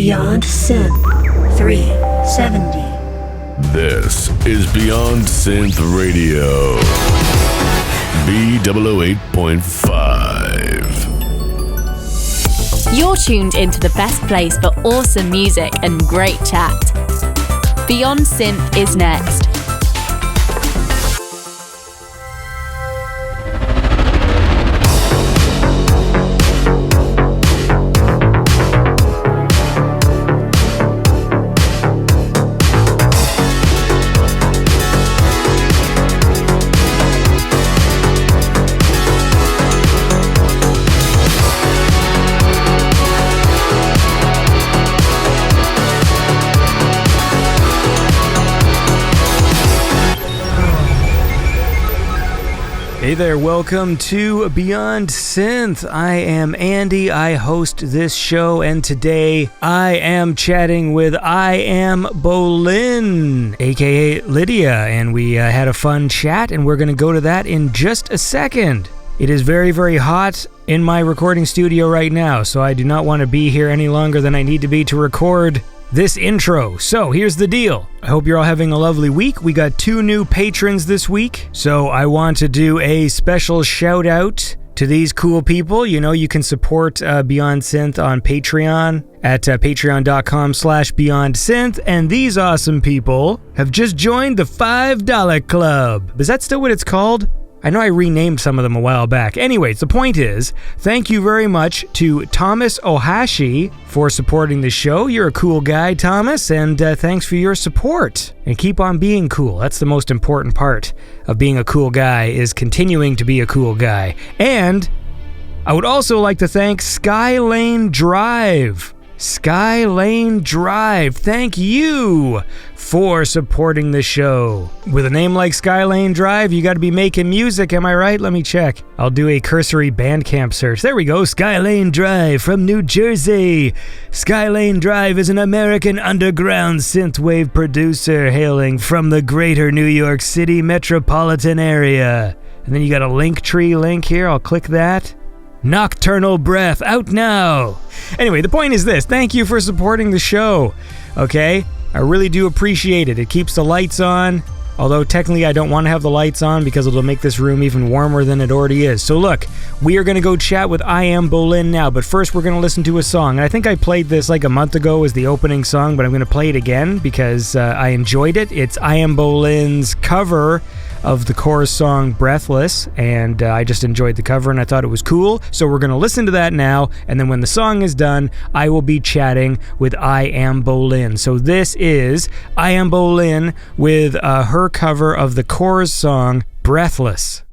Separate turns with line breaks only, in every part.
Beyond Synth 370.
This is Beyond Synth Radio. B008.5.
You're tuned into the best place for awesome music and great chat. Beyond Synth is next.
Hey there, welcome to Beyond Synth. I am Andy, I host this show, and today I am chatting with I Am Boleyn, a.k.a. Lydia, and we had a fun chat, and we're going to go to that in just a second. It is very, very hot in my recording studio right now, so I do not want to be here any longer than I need to be to record this intro. So here's the deal. I hope you're all having a lovely week. We got 2 new patrons this week, so I want to do a special shout out to these cool people. You know, you can support Beyond Synth on Patreon at patreon.com/BeyondSynth, and these awesome people have just joined the $5 Club. Is that still what it's called? I know I renamed some of them a while back. Anyways, the point is, thank you very much to Thomas Ohashi for supporting the show. You're a cool guy, Thomas, and thanks for your support. And keep on being cool. That's the most important part of being a cool guy, is continuing to be a cool guy. And I would also like to thank Skylane Drive. Skylane Drive, thank you for supporting the show. With a name like Skylane Drive, you got to be making music, am I right? Let me check. I'll do a cursory Bandcamp search. There we go, Skylane Drive from New Jersey. Skylane Drive is an American underground synthwave producer hailing from the greater New York City metropolitan area. And then you got a Linktree link here, I'll click that. Nocturnal Breath, out now. Anyway, the point is this. Thank you for supporting the show, okay? I really do appreciate it. It keeps the lights on, although technically I don't want to have the lights on because it'll make this room even warmer than it already is. So look, we are going to go chat with I Am Boleyn now, but first we're going to listen to a song. And I think I played this like a month ago as the opening song, but I'm going to play it again because I enjoyed it. It's I Am Boleyn's cover of the Corrs song Breathless, and I just enjoyed the cover and I thought it was cool, so we're going to listen to that now, and then when the song is done, I will be chatting with I Am Boleyn. So this is I Am Boleyn with her cover of the Corrs song Breathless.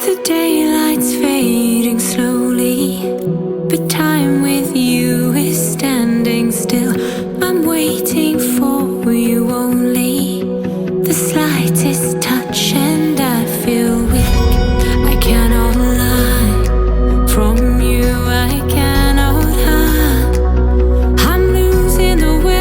The daylight's fading slowly, but time with you is standing still. I'm waiting for you only. The slightest touch and I feel weak. I cannot lie from you, I cannot hide. I'm losing the way.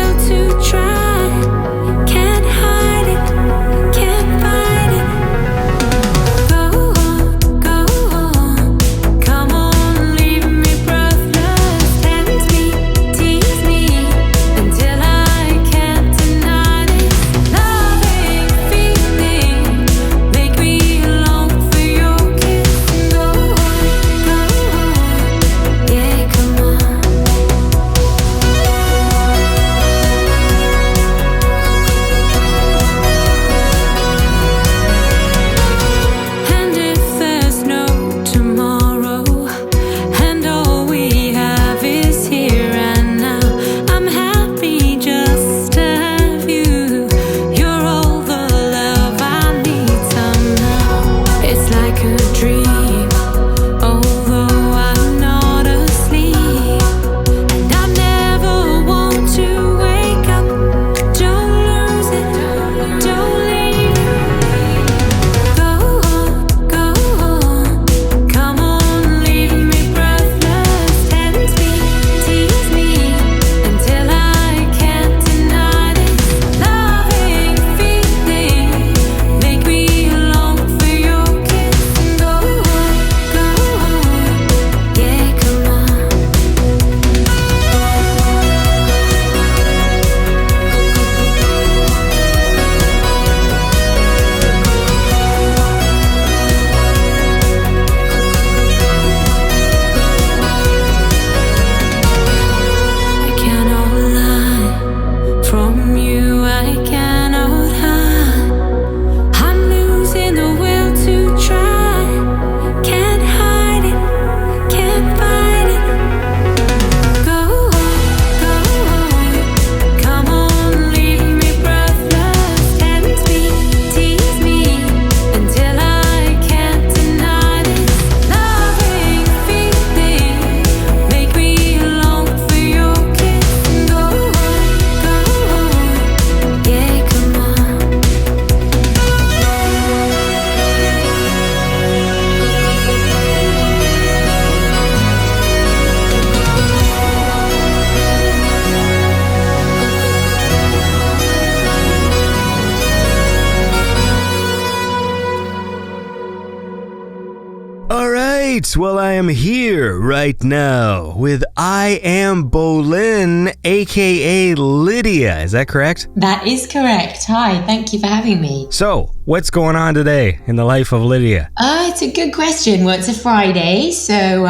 right, well, I am here right now with I Am Boleyn, a.k.a. Lydia. Is that correct?
That is correct. Hi, thank you for having me.
So, what's going on today in the life of Lydia?
It's a good question. Well, it's a Friday, so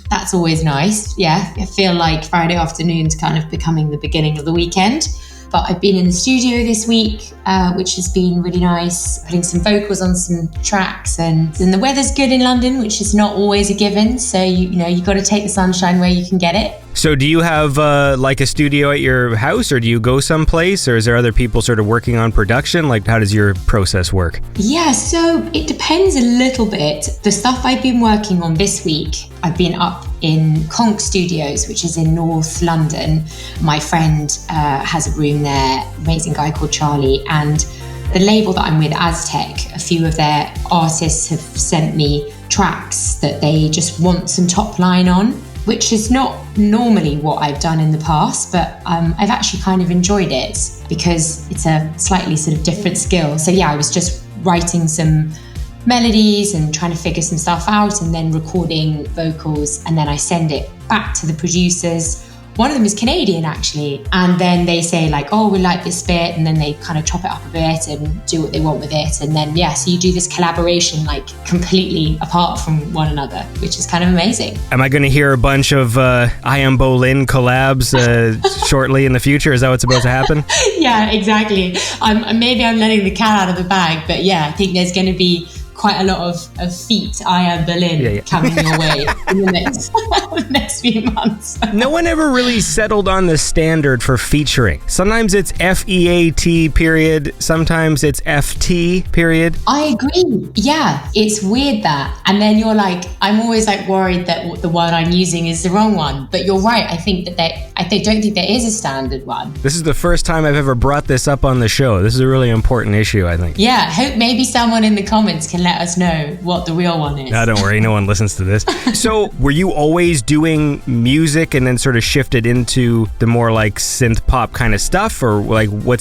that's always nice. Yeah, I feel like Friday afternoon's kind of becoming the beginning of the weekend. But I've been in the studio this week, which has been really nice, putting some vocals on some tracks, and the weather's good in London, which is not always a given. So, you got to take the sunshine where you can get it.
So do you have like a studio at your house, or do you go someplace, or is there other people sort of working on production? Like, how does your process work?
Yeah, so it depends a little bit. The stuff I've been working on this week, I've been up in Konk Studios, which is in North London. My friend has a room there, amazing guy called Charlie, and the label that I'm with, Aztec, a few of their artists have sent me tracks that they just want some top line on, which is not normally what I've done in the past, but I've actually kind of enjoyed it because it's a slightly sort of different skill. So yeah, I was just writing some melodies and trying to figure some stuff out and then recording vocals, and then I send it back to the producers. One of them is Canadian actually, and then they say like, oh, we like this bit, and then they kind of chop it up a bit and do what they want with it, and then so you do this collaboration like completely apart from one another, which is kind of amazing.
Am I going to hear a bunch of I Am Boleyn collabs shortly in the future? Is that what's about to happen? Yeah,
exactly. Maybe I'm letting the cat out of the bag, but yeah, I think there's going to be quite a lot of feet I Am Boleyn coming your way in the next few months.
No one ever really settled on the standard for featuring. Sometimes it's FEAT period, sometimes it's FT period.
I agree. Yeah, it's weird that. And then you're like, I'm always like worried that the one I'm using is the wrong one. But you're right. I think that I don't think there is a standard one.
This is the first time I've ever brought this up on the show. This is a really important issue, I think.
Yeah, hope maybe someone in the comments can let us know what the real one is.
Don't worry, no one listens to this. So, were you always doing music and then sort of shifted into the more like synth-pop kind of stuff? Or like, what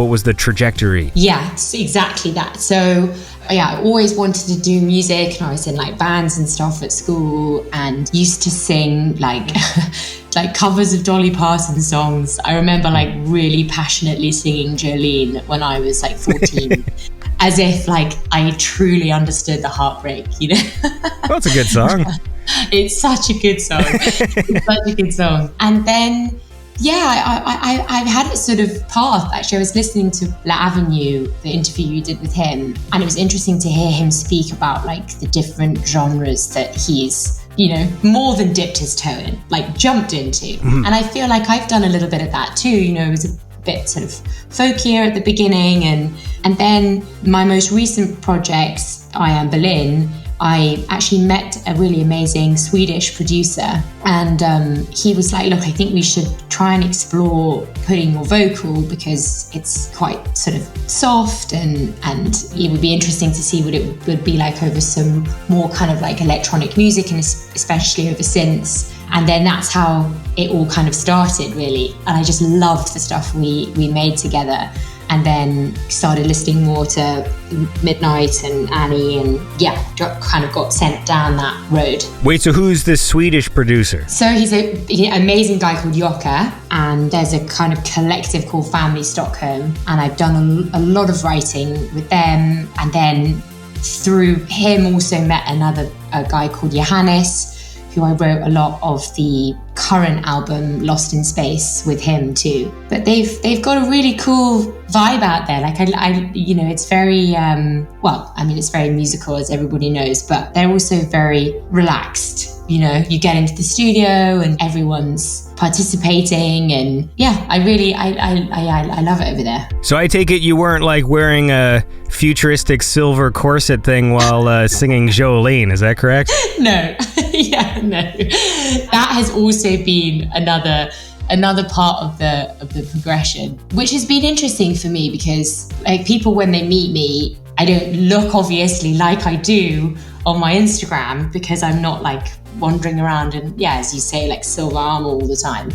was the trajectory?
Yeah, exactly that. So, I always wanted to do music, and I was in like bands and stuff at school and used to sing like like covers of Dolly Parton songs. I remember like really passionately singing Jolene when I was like 14. As if like I truly understood the heartbreak,
Well, it's a good song.
It's such a good song. It's such a good song. And then, I've had a sort of path. Actually, I was listening to La Avenue, the interview you did with him, and it was interesting to hear him speak about like the different genres that he's, more than dipped his toe in, like jumped into. Mm-hmm. And I feel like I've done a little bit of that too. It was a bit sort of folkier at the beginning, and then my most recent project, I Am Boleyn, I actually met a really amazing Swedish producer, and he was like, look, I think we should try and explore putting more vocal because it's quite sort of soft, and it would be interesting to see what it would be like over some more kind of like electronic music, and especially over synths. And then that's how it all kind of started, really. And I just loved the stuff we made together. And then started listening more to Midnight and Annie, and kind of got sent down that road.
Wait, so who's this Swedish producer?
So he's an amazing guy called Jocke, and there's a kind of collective called Family Stockholm, and I've done a lot of writing with them. And then through him also met a guy called Johannes, who I wrote a lot of the current album Lost in Space with him too. But they've got a really cool vibe out there. Like it's very it's very musical, as everybody knows, but they're also very relaxed. You get into the studio and everyone's participating, and I love it over there.
So I take it you weren't like wearing a futuristic silver corset thing while singing Jolene, is that correct?
No. No. That has also been another part of the progression, which has been interesting for me because like people, when they meet me, I don't look obviously like I do on my Instagram because I'm not like wandering around and, yeah, as you say, like silver armor all the time.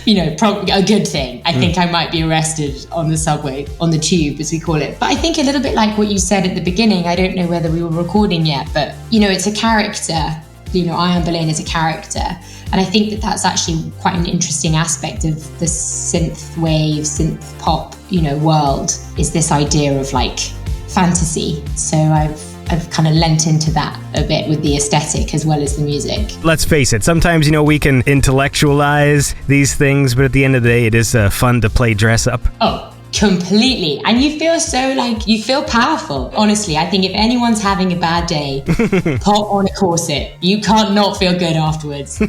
You know, probably a good thing. I think I might be arrested on the subway, on the tube, as we call it. But I think a little bit like what you said at the beginning, I don't know whether we were recording yet, but, you know, it's a character. You know, I Am Boleyn is a character. And I think that that's actually quite an interesting aspect of the synth wave, synth pop, you know, world, is this idea of like fantasy. So I've kind of lent into that a bit with the aesthetic as well as the music.
Let's face it, sometimes, you know, we can intellectualize these things, but at the end of the day, it is fun to play dress up.
Oh, completely. And you feel so like, you feel powerful. Honestly, I think if anyone's having a bad day, put on a corset. You can't not feel good afterwards.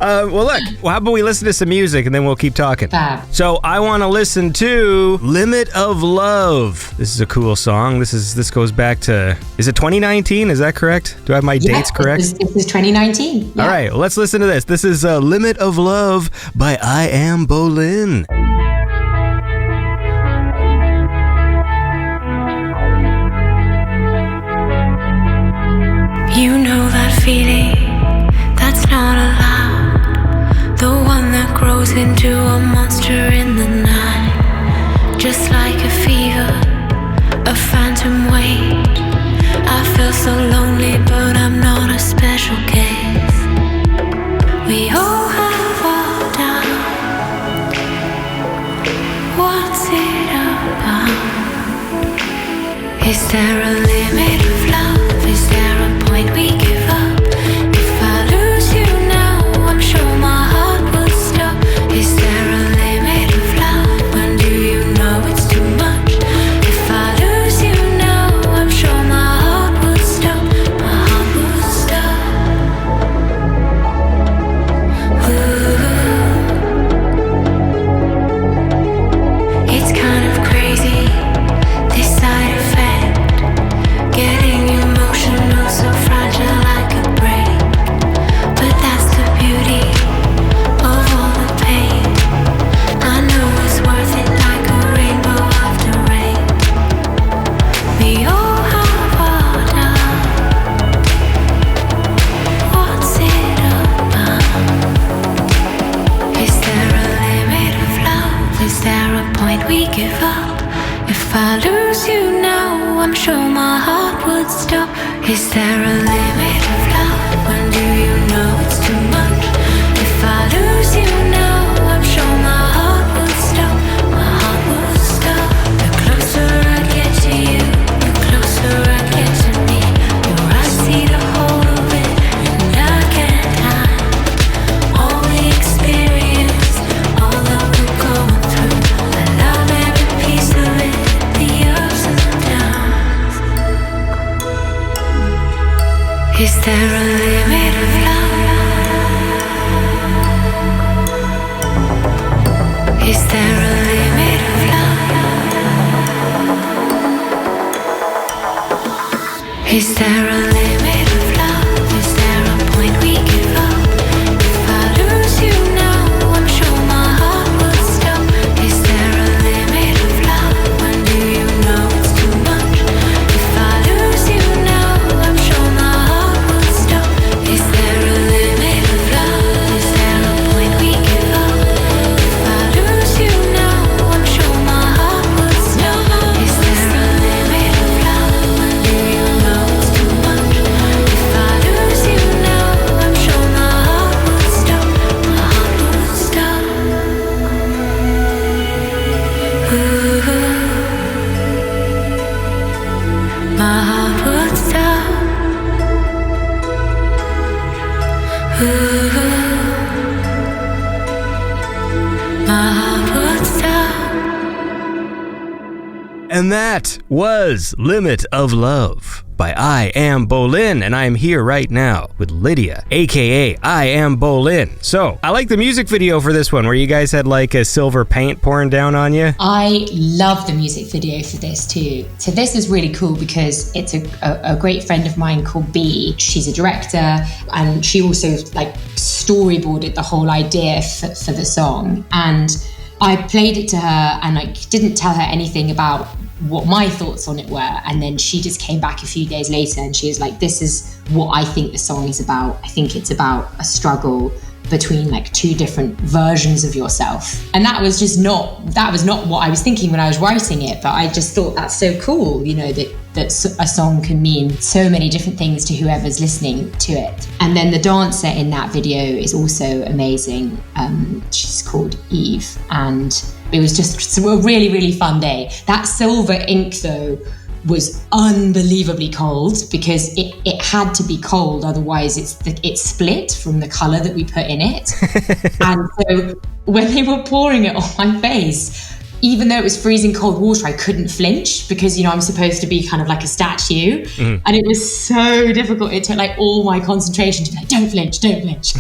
Well, look, how about we listen to some music and then we'll keep talking.
Fab.
So I want to listen to Limit of Love. This is a cool song. This goes back to, is it 2019? Is that correct? Do I have my dates correct?
This is 2019. Yeah.
All right, well, let's listen to this. This is Limit of Love by I Am Boleyn.
You know that feeling that's not allowed, the one that grows into a monster in the night, just like a fever, a phantom weight. I feel so lonely, but I'm not a special case. We all have our doubts. What's it about? Is there a limit of love? Is there a point we give up? If I lose you now, I'm sure my heart would stop. Is there a limit of love? When do you know it's too much? If I lose you now, I'm sure my heart would stop. My heart would stop. Ooh. It's kind of crazy, this side effect, getting emotional, so fragile like a break. But that's the beauty of all the pain. I know it's worth it, like a rainbow after rain. We all have our doubts. What's it about? Is there a limit of love? Is there a point we give up? If I lose you now, I'm sure my heart would stop. Is there a limit of love? When do you know it's too much? If I lose you now, I'm sure my heart would stop. My heart would stop. The closer I get to you, the closer I get to me. Your eyes see the whole of it, and I can't hide all the experience, all that we're going through. I love every piece of it, the ups and the downs. Is there a limit of love? Is there a limit of love? Is there a limit of love? Is there a point we give up? If I lose you now, I'm sure my heart would stop. Is there a limit of love? When do you know it's too much? If I lose you now, I'm sure my heart would stop. Is there a limit of love? Is there a point we give up? If I lose you now, I'm sure my heart would stop. Is there a limit of love? When do you know it's too much? If I lose you now, I'm sure my heart would stop. My heart would stop. Ooh. My heart would stop. Ooh. My heart would stop.
And that was Limit of Love by I Am Boleyn, and I am here right now with Lydia, a.k.a. I Am Boleyn. So, I like the music video for this one, where you guys had like a silver paint pouring down on you.
I love the music video for this too. So this is really cool because it's a great friend of mine called B. She's a director, and she also like storyboarded the whole idea for the song. And I played it to her and I didn't tell her anything about what my thoughts on it were. And then she just came back a few days later and she was like, this is what I think the song is about. I think it's about a struggle between like two different versions of yourself. And that was not what I was thinking when I was writing it, but I just thought that's so cool, you know, that a song can mean so many different things to whoever's listening to it. And then the dancer in that video is also amazing. She's called Eve, and it was just a really, really fun day. That silver ink though was unbelievably cold because it had to be cold, otherwise it's split from the colour that we put in it. And so when they were pouring it on my face, even though it was freezing cold water, I couldn't flinch because, you know, I'm supposed to be kind of like a statue. And it was so difficult. It took like all my concentration to be like, don't flinch.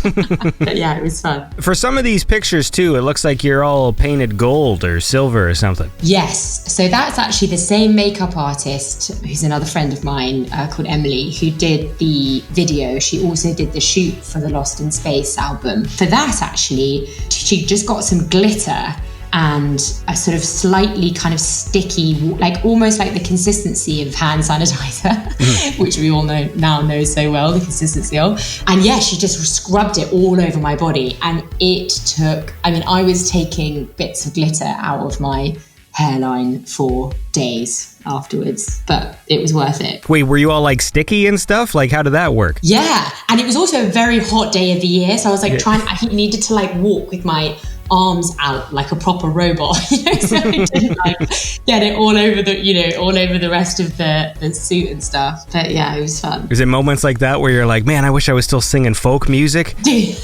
But yeah, it was fun.
For some of these pictures too, it looks like you're all painted gold or silver or something.
Yes. So that's actually the same makeup artist, who's another friend of mine called Emily, who did the video. She also did the shoot for the Lost in Space album. For that, actually, she just got some glitter and a sort of slightly kind of sticky, like almost like the consistency of hand sanitizer, which we all know so well, the consistency of. And yeah, she just scrubbed it all over my body. And it took, I mean, I was taking bits of glitter out of my hairline for days afterwards, but it was worth it.
Wait, were you all like sticky and stuff? Like, how did that work?
Yeah, and it was also a very hot day of the year, so I was like I needed to like walk with my arms out like a proper robot, you know, so I didn't like get it all over the rest of the suit and stuff. But yeah, it was fun.
Is it moments like that where you're like, man, I wish I was still singing folk music?
Yeah,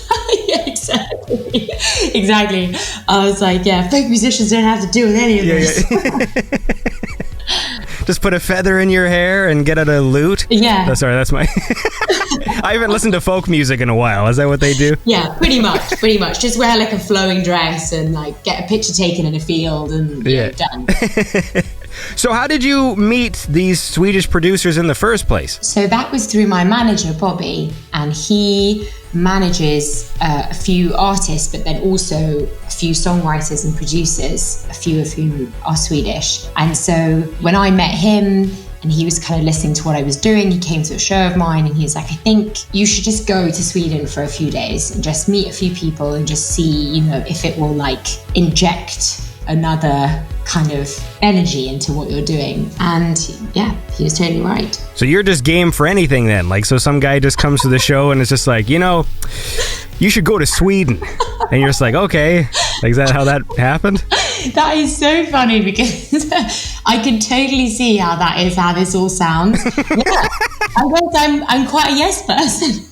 exactly. I was like, yeah, folk musicians don't have to do with any of this.
Just put a feather in your hair and get out a lute?
Yeah.
Oh, sorry, that's my... I haven't listened to folk music in a while. Is that what they do?
Yeah, pretty much. Just wear like a flowing dress and like get a picture taken in a field and done.
So how did you meet these Swedish producers in the first place?
So that was through my manager, Bobby, and he manages a few artists, but then also a few songwriters and producers, a few of whom are Swedish. And so when I met him and he was kind of listening to what I was doing, he came to a show of mine and he was like, I think you should just go to Sweden for a few days and just meet a few people and just see, you know, if it will like inject another kind of energy into what you're doing. And yeah, he was totally right.
So you're just game for anything then? Like, so some guy just comes to the show and it's just like, you know, you should go to Sweden. And you're just like, okay. Like, is that how that happened?
That is so funny because I can totally see how this all sounds. Yeah, I guess I'm quite a yes person.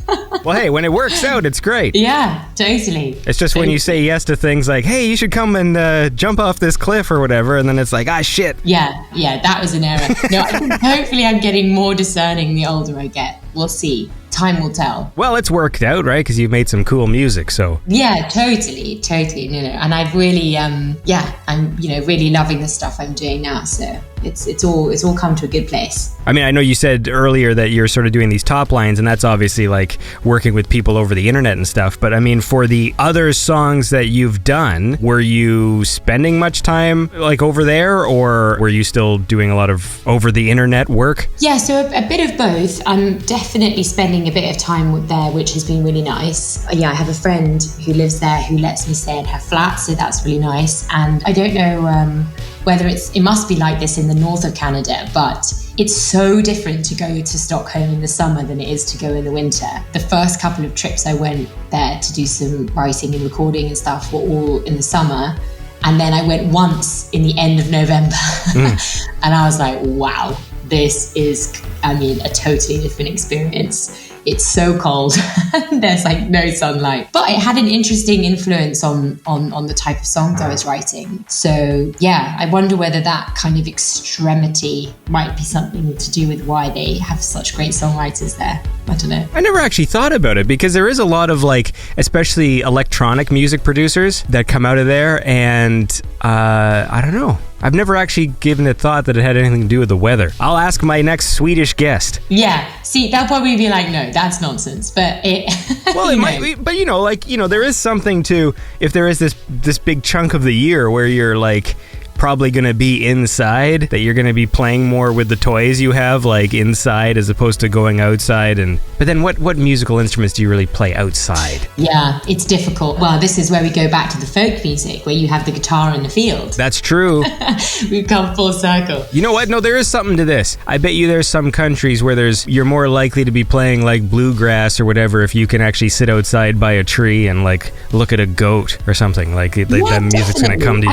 Well, hey, when it works out, it's great.
Yeah, totally.
It's just when you say yes to things like, hey, you should come and jump off this cliff or whatever, and then it's like, ah, shit.
Yeah, that was an error. No, I think hopefully I'm getting more discerning the older I get. We'll see. Time will tell.
Well, it's worked out, right? Because you've made some cool music, so.
Yeah, totally. You know, and I've really, I'm, you know, really loving the stuff I'm doing now. So it's all come to a good place.
I mean, I know you said earlier that you're sort of doing these top lines, and that's obviously like working with people over the internet and stuff. But I mean, for the other songs that you've done, were you spending much time like over there, or were you still doing a lot of over the internet work?
Yeah, so a bit of both. I'm definitely spending a bit of time there, which has been really nice. Yeah, I have a friend who lives there who lets me stay in her flat, so that's really nice. And I don't know whether it must be like this in the north of Canada, but it's so different to go to Stockholm in the summer than it is to go in the winter. The first couple of trips I went there to do some writing and recording and stuff were all in the summer. And then I went once in the end of November. And I was like, wow, this is, I mean, a totally different experience. It's so cold. There's like no sunlight. But it had an interesting influence on the type of songs I was writing. So yeah, I wonder whether that kind of extremity might be something to do with why they have such great songwriters there. I don't know.
I never actually thought about it because there is a lot of like, especially electronic music producers that come out of there, and I don't know. I've never actually given it thought that it had anything to do with the weather. I'll ask my next Swedish guest.
Yeah, see, they'll probably be like, no, that's nonsense. But it...
Well, it might be, but you know, like, you know, there is something to, if there is this big chunk of the year where you're like probably going to be inside, that you're going to be playing more with the toys you have, like inside as opposed to going outside. But then what musical instruments do you really play outside?
Yeah, it's difficult. Well, this is where we go back to the folk music, where you have the guitar in the field.
That's true.
We've come full circle.
You know what? No, there is something to this. I bet you there's some countries where you're more likely to be playing like bluegrass or whatever if you can actually sit outside by a tree and like look at a goat or something. Like that music's going to come to you.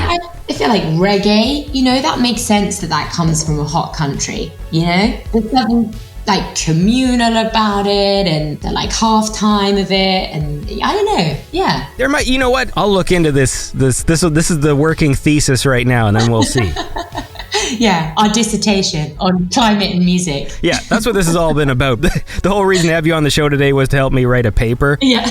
I feel like reggae, that makes sense that comes from a hot country, There's something like communal about it, and the like halftime of it, and I don't know, yeah.
There might, you know what? I'll look into this. This is the working thesis right now, and then we'll see.
Yeah, our dissertation on climate and music.
Yeah, that's what this has all been about. The whole reason to have you on the show today was to help me write a paper.
Yeah.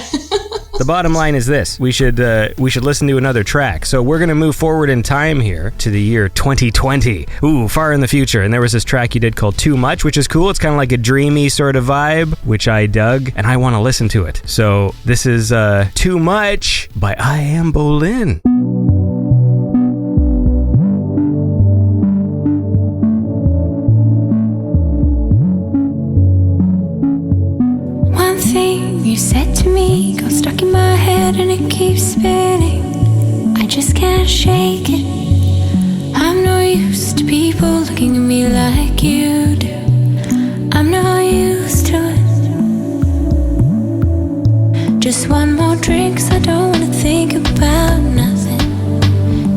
The bottom line is this: we should listen to another track. So we're gonna move forward in time here to the year 2020. Ooh, far in the future. And there was this track you did called "Too Much," which is cool. It's kind of like a dreamy sort of vibe, which I dug, and I want to listen to it. So this is "Too Much" by I Am Boleyn.
You said to me, got stuck in my head and it keeps spinning. I just can't shake it. I'm not used to people looking at me like you do. I'm not used to it. Just one more drink, 'cause I don't wanna think about nothing.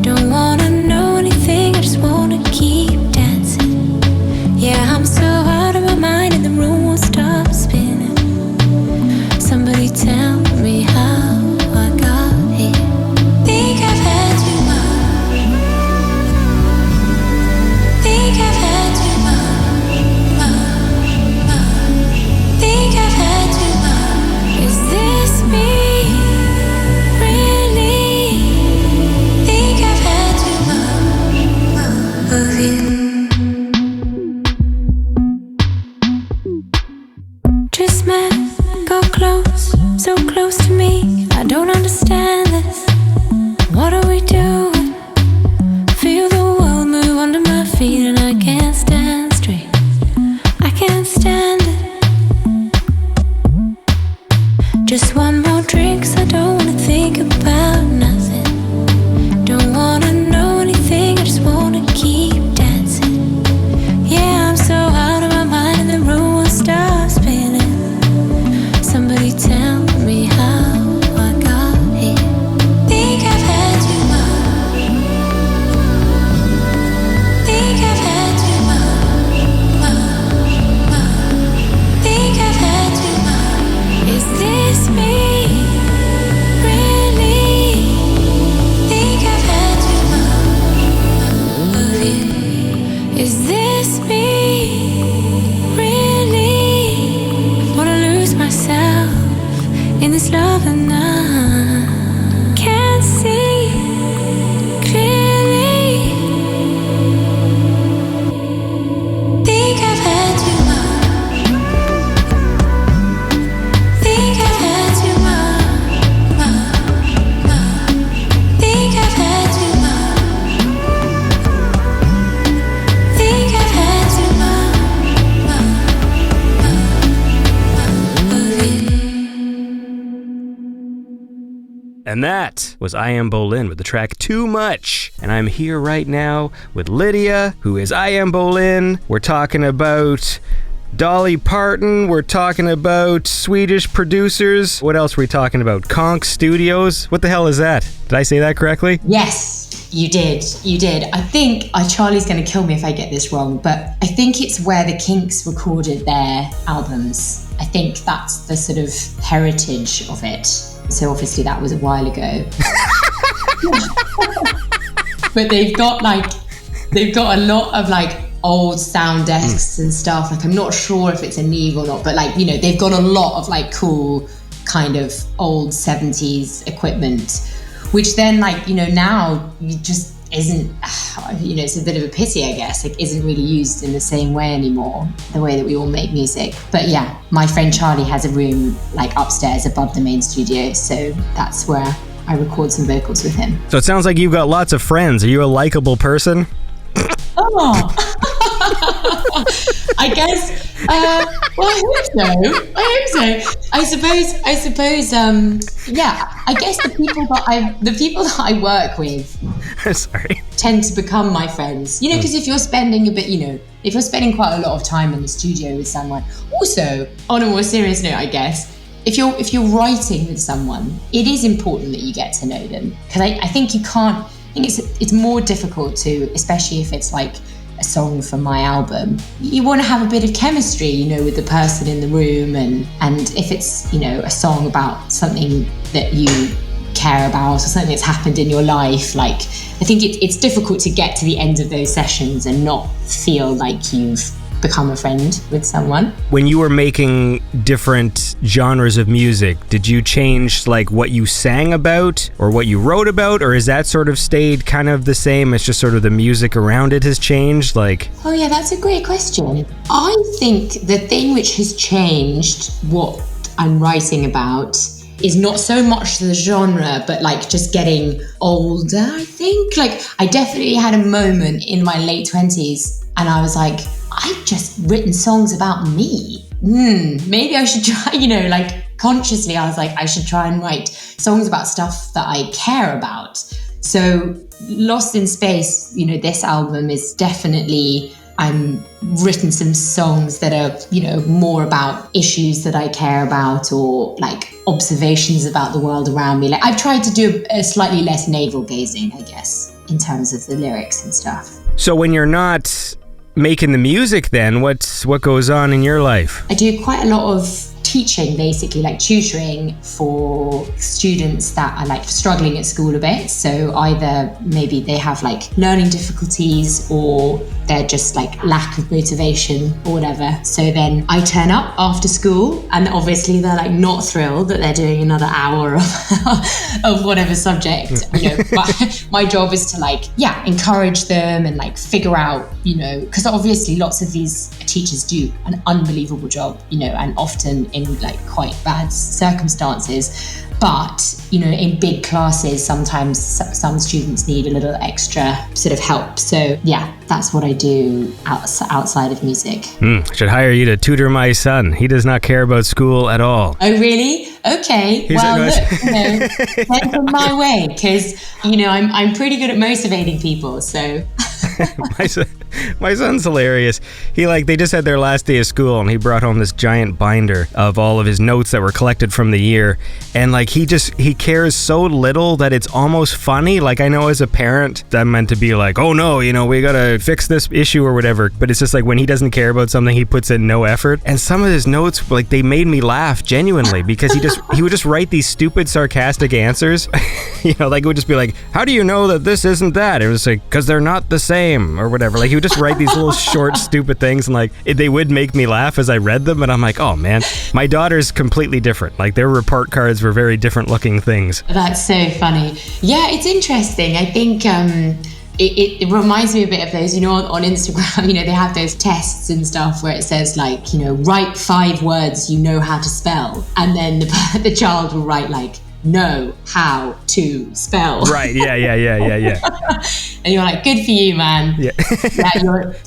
Don't wanna know anything, I just wanna keep dancing. Yeah, I'm so out of my mind and the room won't stop spinning. Somebody tell me how I got here. Think I've had too much. Think I've had too much. Think I've had too much. Is this me? Really? Think I've had too much of you. Just met. Go close, so close to me. I don't understand this. What are we doing? Feel the world move under my feet and I can't stand straight. I can't stand it. Just one more drink, 'cause I don't wanna think about nothing. Don't wanna know anything, I just wanna keep dancing. Yeah, I'm so out of my mind and the room won't stop spinning. Somebody tell me how I got here. Think I've had too much. Think I've had too much. Think I've had too much. Is this me? Really? Think I've had too much of you. Is this me? Really? Wanna lose myself in this love and I can't see clearly. Think I've had too much. Think I've had too much. Think I've had too much. Think I've had too much.
And that was I Am Boleyn with the track Too Much. And I'm here right now with Lydia, who is I Am Boleyn. We're talking about Dolly Parton. We're talking about Swedish producers. What else were we talking about? Konk Studios. What the hell is that? Did I say that correctly?
Yes, you did. You did. I think, Charlie's going to kill me if I get this wrong, but I think it's where the Kinks recorded their albums. I think that's the sort of heritage of it. So obviously that was a while ago. But they've got a lot of like old sound desks and stuff. Like I'm not sure if it's a Neve or not, but like, you know, they've got a lot of like cool kind of old 70s equipment, which then like, you know, now you just isn't, you know, it's a bit of a pity, I guess, like isn't really used in the same way anymore, the way that we all make music. But yeah, my friend Charlie has a room like upstairs above the main studio, so that's where I record some vocals with him.
So it sounds like you've got lots of friends. Are you a likable person?
Oh, I guess. Well, I hope so. I suppose. Yeah. I guess the people that I work with,
Sorry,
tend to become my friends. You know, because if you're spending quite a lot of time in the studio with someone. Also, on a more serious note, I guess, if you're writing with someone, it is important that you get to know them, because I think you can't. I think it's more difficult to, especially if it's like a song for my album. You want to have a bit of chemistry, you know, with the person in the room, and if it's, you know, a song about something that you care about or something that's happened in your life, like I think it's difficult to get to the end of those sessions and not feel like you've become a friend with someone.
when you were making different genres of music, did you change like what you sang about or what you wrote about, or has that sort of stayed kind of the same? It's just sort of the music around it has changed? Like,
Oh yeah, that's a great question. I think the thing which has changed what I'm writing about is not so much the genre, but like just getting older, I think. Like I definitely had a moment in my late 20s and I was like, I've just written songs about me. Maybe I should try, you know, like consciously I was like, I should try and write songs about stuff that I care about. So Lost in Space, you know, this album is definitely, I'm written some songs that are, you know, more about issues that I care about or like observations about the world around me. Like I've tried to do a slightly less navel gazing, I guess, in terms of the lyrics and stuff.
so when you're not making the music, then what goes on in your life?
I do quite a lot of teaching, basically, like tutoring for students that are like struggling at school a bit. So either maybe they have like learning difficulties or they're just like lack of motivation or whatever. So then I turn up after school and obviously they're like not thrilled that they're doing another hour of whatever subject. You know, my job is to like, encourage them and like figure out, you know, because obviously lots of these teachers do an unbelievable job, you know, and often in like quite bad circumstances. But, you know, in big classes, sometimes some students need a little extra sort of help. So, yeah, that's what I do outside of music.
I should hire you to tutor my son. He does not care about school at all.
Oh, really? Okay. Look, you know, send him my way because, you know, I'm pretty good at motivating people. So...
My son's hilarious. They just had their last day of school and he brought home this giant binder of all of his notes that were collected from the year. And like he cares so little that it's almost funny. Like I know as a parent, I'm meant to be like, oh no, you know, we gotta fix this issue or whatever. But it's just like when he doesn't care about something, he puts in no effort. And some of his notes, like they made me laugh genuinely because he would just write these stupid sarcastic answers. You know, like it would just be like, how do you know that this isn't that? It was like, because they're not the same or whatever. Like he would just write these little short stupid things and like they would make me laugh as I read them, and I'm like, oh man, my daughter's completely different. Like their report cards were very different looking things.
That's so funny. Yeah, it's interesting. I think it reminds me a bit of those, you know, on Instagram, you know, they have those tests and stuff where it says like, you know, write 5 words you know how to spell, and then the child will write like, know how to spell.
Right, yeah.
And you're like, good for you, man.
Yeah.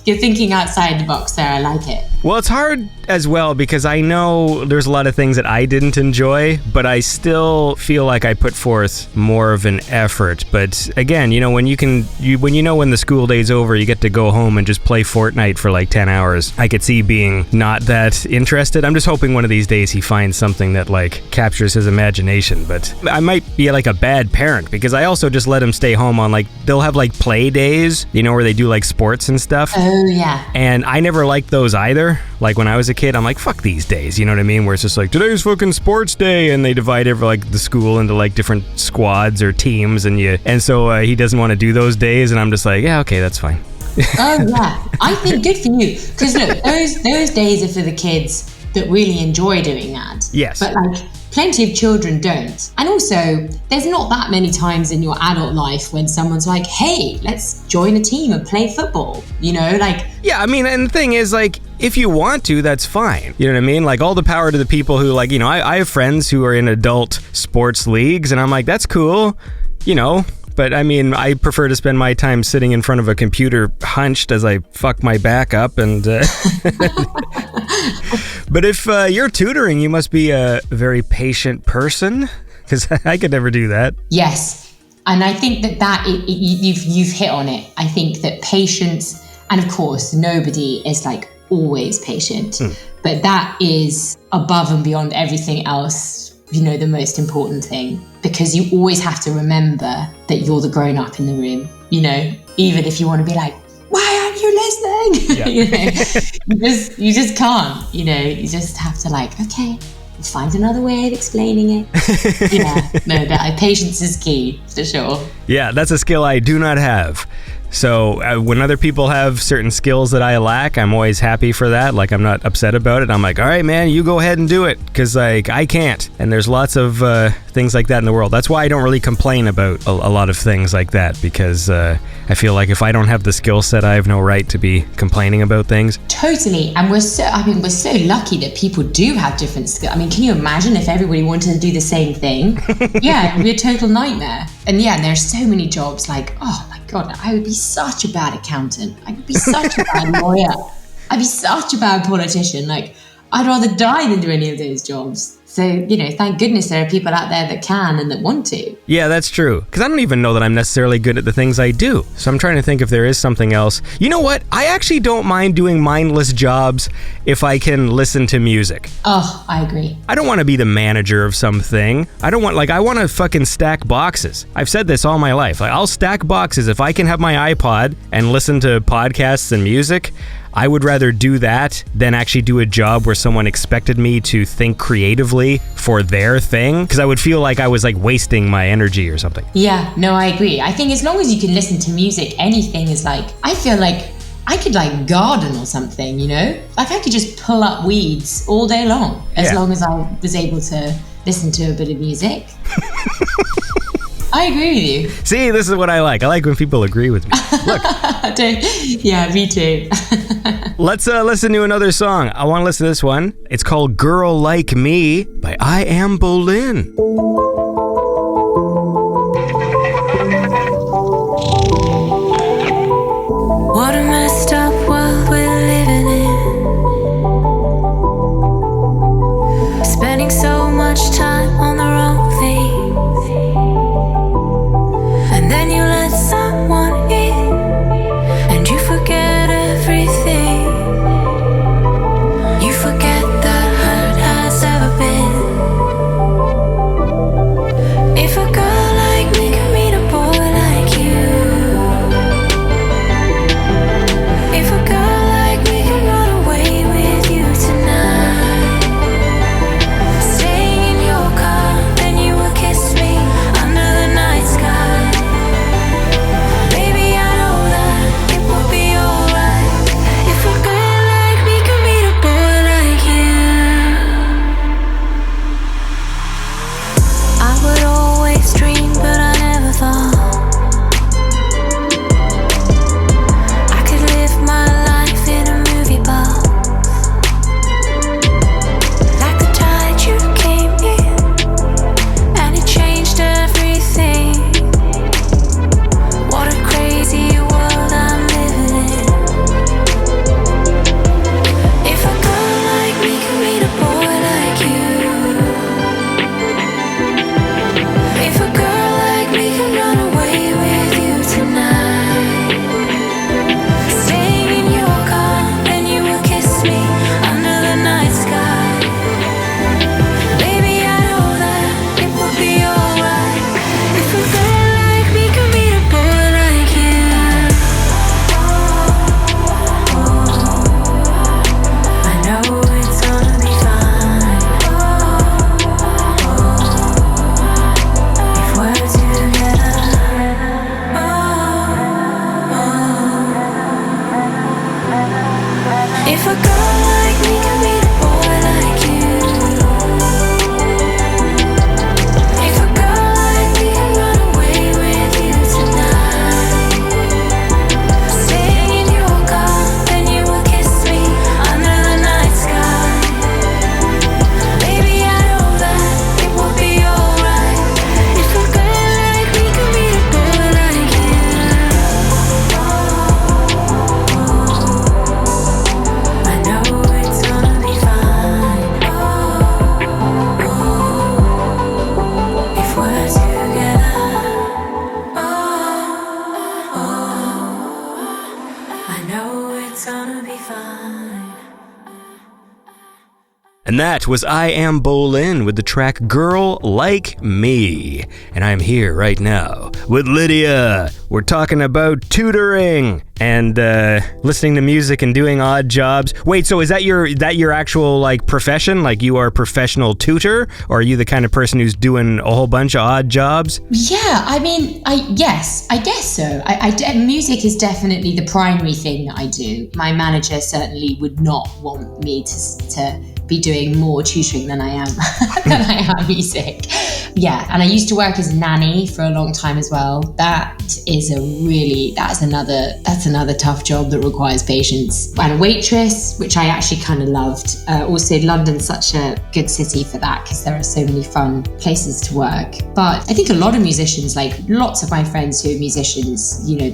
You're thinking outside the box there. I like it.
Well, it's hard as well because I know there's a lot of things that I didn't enjoy, but I still feel like I put forth more of an effort. But again, you know, when you know when the school day's over, you get to go home and just play Fortnite for like 10 hours. I could see being not that interested. I'm just hoping one of these days he finds something that like captures his imagination. But I might be like a bad parent because I also just let him stay home on like, they'll have like play days, you know, where they do like sports and stuff.
Oh yeah.
And I never liked those either. Like when I was a kid, I'm like, fuck these days, you know what I mean? Where it's just like, today's fucking sports day, and they divide like the school into like different squads or teams, and so he doesn't want to do those days, and I'm just like, yeah, okay, that's fine.
Oh yeah, I think good for you, because look, those days are for the kids that really enjoy doing that.
Yes.
But like plenty of children don't. And also, there's not that many times in your adult life when someone's like, hey, let's join a team and play football. You know, like...
Yeah, I mean, and the thing is, like, if you want to, that's fine. You know what I mean? Like, all the power to the people who, like, you know, I have friends who are in adult sports leagues, and I'm like, that's cool, you know. But I mean, I prefer to spend my time sitting in front of a computer hunched as I fuck my back up. And but if you're tutoring, you must be a very patient person, because I could never do that.
Yes, and I think that you've hit on it. I think that patience, and of course, nobody is like always patient, but that is above and beyond everything else. You know, the most important thing, because you always have to remember that you're the grown up in the room, you know, even if you want to be like, why aren't you listening?
Yeah.
You know, you just can't, you know, you just have to like, okay, we'll find another way of explaining it. Yeah, no, patience is key for sure.
Yeah, that's a skill I do not have. So when other people have certain skills that I lack, I'm always happy for that. Like, I'm not upset about it. I'm like, all right, man, you go ahead and do it, because like I can't. And there's lots of things like that in the world. That's why I don't really complain about a lot of things like that, because I feel like if I don't have the skill set, I have no right to be complaining about things.
Totally. And we're so lucky that people do have different skills. I mean, can you imagine if everybody wanted to do the same thing? Yeah, it would be a total nightmare. And yeah, and there's so many jobs like, oh my God, I would be such a bad accountant. I would be such a bad lawyer. I'd be such a bad politician. Like, I'd rather die than do any of those jobs. So, you know, thank goodness there are people out there that can and that want to.
Yeah, that's true. Because I don't even know that I'm necessarily good at the things I do. So I'm trying to think if there is something else. You know what? I actually don't mind doing mindless jobs if I can listen to music.
Oh, I agree.
I don't want to be the manager of something. I want to fucking stack boxes. I've said this all my life. Like, I'll stack boxes if I can have my iPod and listen to podcasts and music. I would rather do that than actually do a job where someone expected me to think creatively for their thing, because I would feel like I was like wasting my energy or something.
Yeah, no, I agree. I think as long as you can listen to music, anything is like, I feel like I could like garden or something, you know? Like I could just pull up weeds all day long as long as I was able to listen to a bit of music. I agree with you.
See, this is what I like. I like when people agree with me. Look.
Yeah, me too.
Let's listen to another song. I want to listen to this one. It's called Girl Like Me by I Am Boleyn.
What a messed up world we're living in. Spending so much time on the wrong thing. And then you let someone in, and you forget everything. You forget that hurt has ever been.
And that was I Am Boleyn with the track Girl Like Me. And I'm here right now with Lydia. We're talking about tutoring and listening to music and doing odd jobs. Wait, so is that your actual like profession? Like you are a professional tutor? Or are you the kind of person who's doing a whole bunch of odd jobs?
Yeah, I mean, yes, I guess so. Music is definitely the primary thing that I do. My manager certainly would not want me to be doing more tutoring than I am music. Yeah, and I used to work as a nanny for a long time as well. That's another tough job that requires patience. And a waitress, which I actually kind of loved. Also, London's such a good city for that because there are so many fun places to work. But I think a lot of musicians, like lots of my friends who are musicians, you know,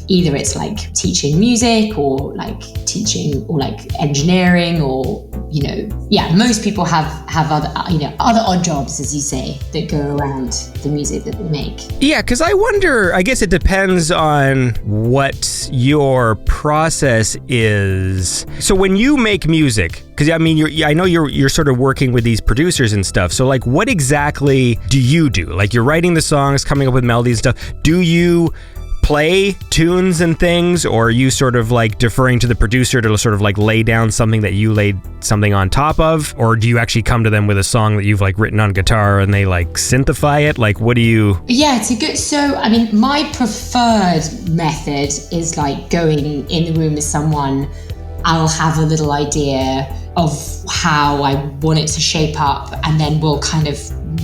either it's like teaching music or like teaching or like engineering or, you know, yeah, most people have other odd jobs, as you say, that go around the music that they make. Yeah,
because I wonder, I guess it depends on what your process is. So when you make music, because I mean, I know you're sort of working with these producers and stuff. So like, what exactly do you do? Like you're writing the songs, coming up with melodies and stuff. Do you play tunes and things, or are you sort of like deferring to the producer to sort of like lay down something that you laid something on top of? Or do you actually come to them with a song that you've like written on guitar and they like synthify it? Like, what do you...
Yeah, so I mean, my preferred method is like going in the room with someone. I'll have a little idea of how I want it to shape up, and then we'll kind of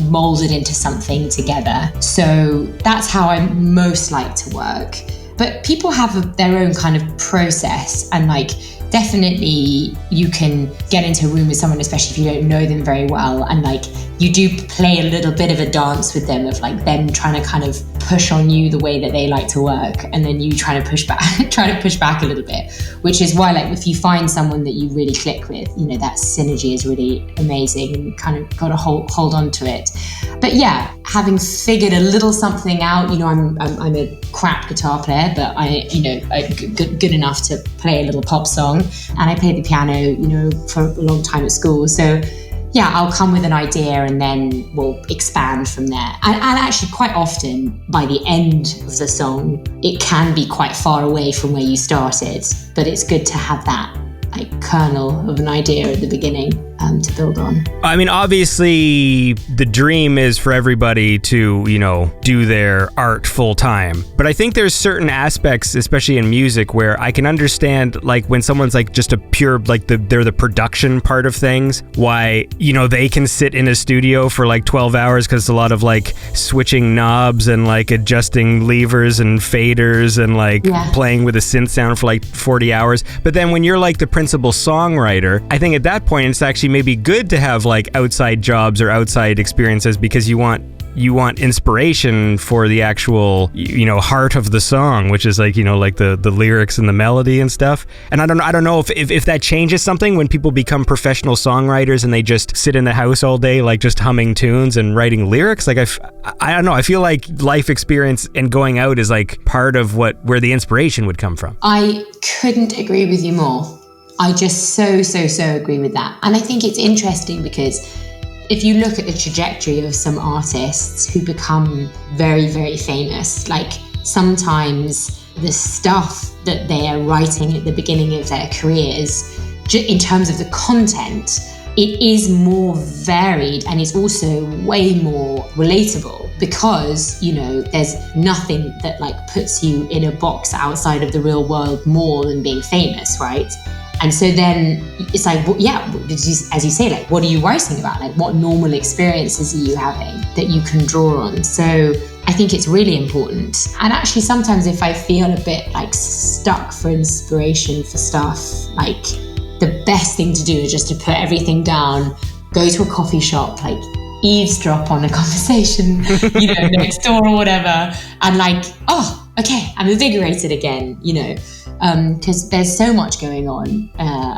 mold it into something together. So that's how I most like to work. But people have their own kind of process, and like definitely you can get into a room with someone, especially if you don't know them very well, and like you do play a little bit of a dance with them of like them trying to kind of push on you the way that they like to work, and then you trying to push back a little bit, which is why like if you find someone that you really click with, you know, that synergy is really amazing and you kind of got to hold on to it. But yeah, having figured a little something out, you know, I'm a crap guitar player, but I'm good enough to play a little pop song, and I played the piano, you know, for a long time at school. So yeah, I'll come with an idea and then we'll expand from there. And actually quite often by the end of the song, it can be quite far away from where you started, but it's good to have that like kernel of an idea at the beginning to build on.
I mean, obviously the dream is for everybody to, you know, do their art full time. But I think there's certain aspects, especially in music, where I can understand like when someone's like just a pure, like they're the production part of things, why, you know, they can sit in a studio for like 12 hours because it's a lot of like switching knobs and like adjusting levers and faders and like playing with a synth sound for like 40 hours. But then when you're like the principal songwriter, I think at that point it's actually maybe good to have like outside jobs or outside experiences, because you want inspiration for the actual, you know, heart of the song, which is like, you know, like the lyrics and the melody and stuff. And I don't know if that changes something when people become professional songwriters and they just sit in the house all day like just humming tunes and writing lyrics. Like I don't know, I feel like life experience and going out is like part of where the inspiration would come from.
I couldn't agree with you more. I just so agree with that. And I think it's interesting because if you look at the trajectory of some artists who become very, very famous, like sometimes the stuff that they are writing at the beginning of their careers, in terms of the content, it is more varied and it's also way more relatable because, you know, there's nothing that like puts you in a box outside of the real world more than being famous, right? And so then it's like, yeah, as you say, like, what are you writing about? Like, what normal experiences are you having that you can draw on? So I think it's really important. And actually, sometimes if I feel a bit like stuck for inspiration for stuff, like the best thing to do is just to put everything down, go to a coffee shop, like eavesdrop on a conversation, you know, next door or whatever. And like, oh, okay, I'm invigorated again, you know. Because there's so much going on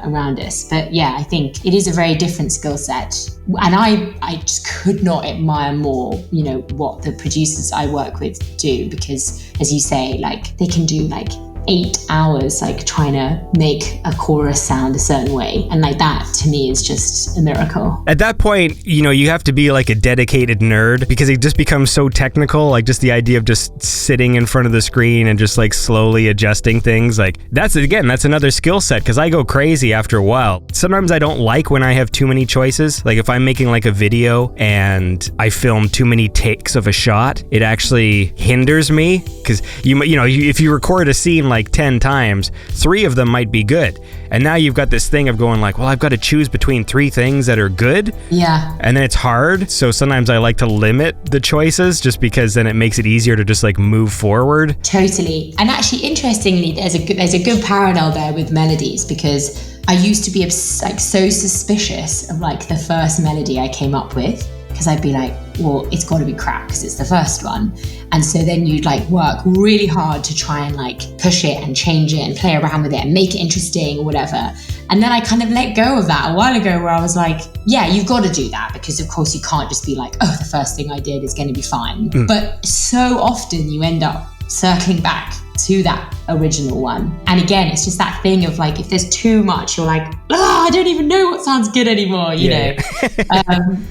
around us. But yeah, I think it is a very different skill set. And I just could not admire more, you know, what the producers I work with do, because as you say, like they can do like 8 hours like trying to make a chorus sound a certain way. And like that to me is just a miracle.
At that point, you have to be like a dedicated nerd because it just becomes so technical. Like just the idea of just sitting in front of the screen and just like slowly adjusting things. Like that's another skill set because I go crazy after a while. Sometimes I don't like when I have too many choices. Like if I'm making like a video and I film too many takes of a shot, it actually hinders me because if you record a scene like 10 times, 3 of them might be good. And now you've got this thing of going like, well, I've got to choose between 3 things that are good.
Yeah.
And then it's hard. So sometimes I like to limit the choices just because then it makes it easier to just like move forward.
Totally. And actually, interestingly, there's a good parallel there with melodies because I used to be like so suspicious of like the first melody I came up with because I'd be like, well, it's got to be crap because it's the first one. And so then you'd like work really hard to try and like push it and change it and play around with it and make it interesting or whatever. And then I kind of let go of that a while ago where I was like, yeah, you've got to do that because of course you can't just be like, oh, the first thing I did is going to be fine. But so often you end up circling back to that original one. And again, it's just that thing of like, if there's too much, you're like, I don't even know what sounds good anymore, you know?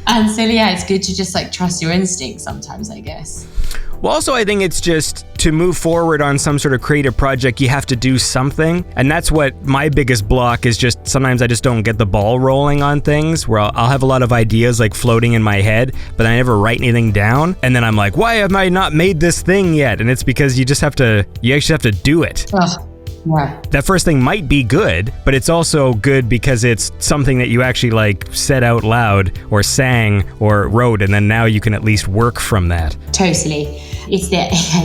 And so, yeah, it's good to just like trust your instincts sometimes, I guess.
Well, also, I think it's just to move forward on some sort of creative project, you have to do something. And that's what my biggest block is. Just sometimes I just don't get the ball rolling on things where I'll have a lot of ideas like floating in my head, but I never write anything down. And then I'm like, why have I not made this thing yet? And it's because you actually have to do it.
Ugh. Yeah.
That first thing might be good, but it's also good because it's something that you actually like said out loud or sang or wrote, and then now you can at least work from that.
Totally. It's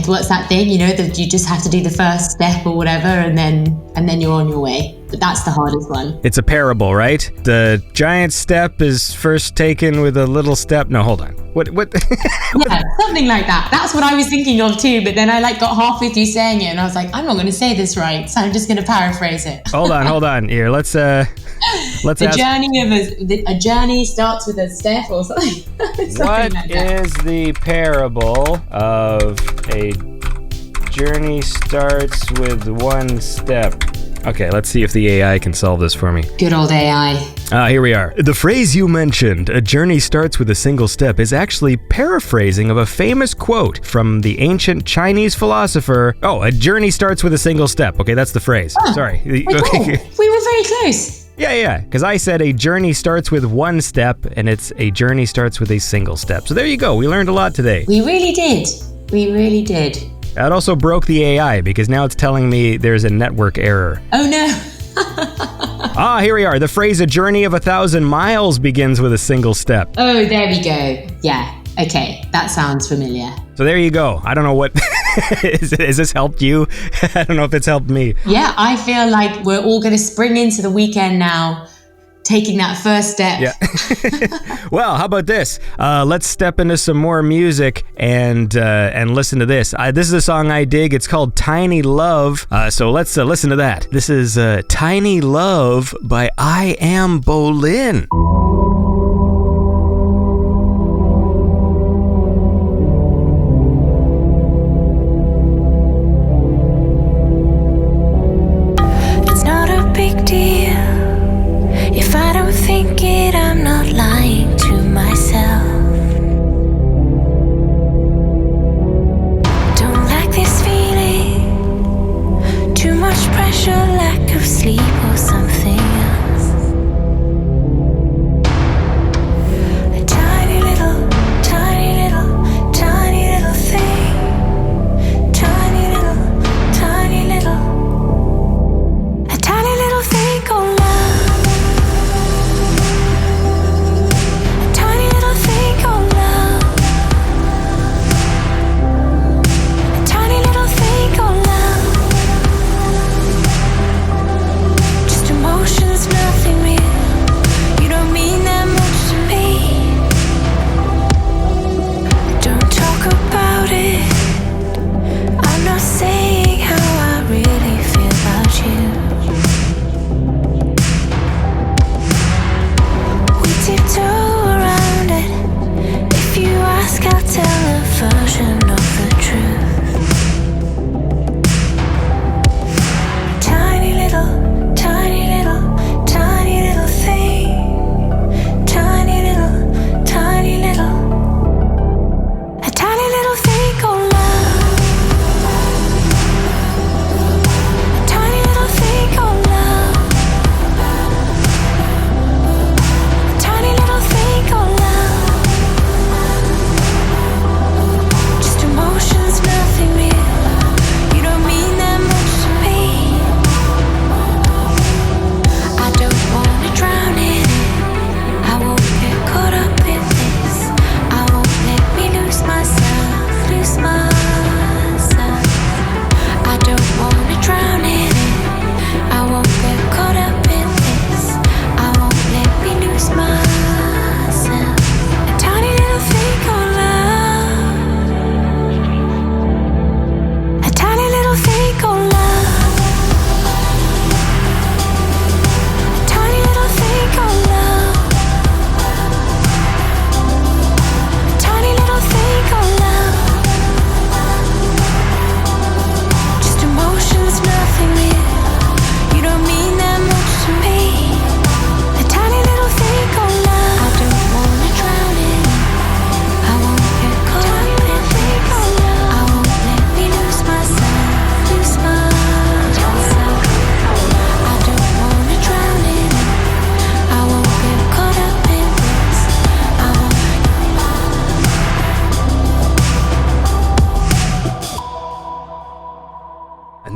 what's that thing, that you just have to do the first step or whatever, and then you're on your way. But that's the hardest one.
It's a parable, right? The giant step is first taken with a little step. No, hold on. What?
Yeah, something like that. That's what I was thinking of too. But then I got halfway through saying it, and I was like, I'm not going to say this right, so I'm just going to paraphrase it.
Hold on. Here, let's
a journey starts with a step or something.
What like is the parable of a journey starts with one step? Okay, let's see if the AI can solve this for me.
Good old AI.
Here we are. The phrase you mentioned, a journey starts with a single step, is actually paraphrasing of a famous quote from the ancient Chinese philosopher. Oh, a journey starts with a single step. Okay, that's the phrase.
Oh,
sorry.
Okay. We were very close.
Yeah, because I said a journey starts with one step, and it's a journey starts with a single step. So there you go. We learned a lot today.
We really did.
That also broke the AI because now it's telling me there's a network error.
Oh no.
Here we are. The phrase "a journey of 1,000 miles" begins with a single step.
Oh, there we go. Yeah. Okay. That sounds familiar.
So there you go. I don't know what... Has this helped you? I don't know if it's helped me.
Yeah, I feel like we're all going to spring into the weekend now, taking that first step.
Yeah. Well, how about this? Let's step into some more music and listen to this. This is a song I dig. It's called Tiny Love. So let's listen to that. This is Tiny Love by I Am Boleyn.
Lack of sleep or something else.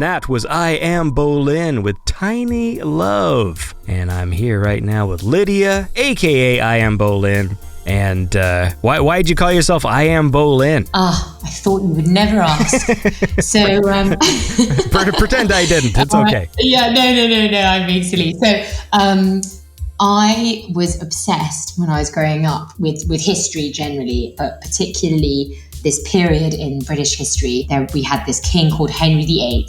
that was I Am Boleyn with Tiny Love. And I'm here right now with Lydia, a.k.a. I Am Boleyn. And why'd you call yourself I Am Boleyn?
I thought you would never ask. So
pretend I didn't. It's okay.
No. I'm being silly. So I was obsessed when I was growing up with history generally, but particularly this period in British history. There we had this king called Henry VIII,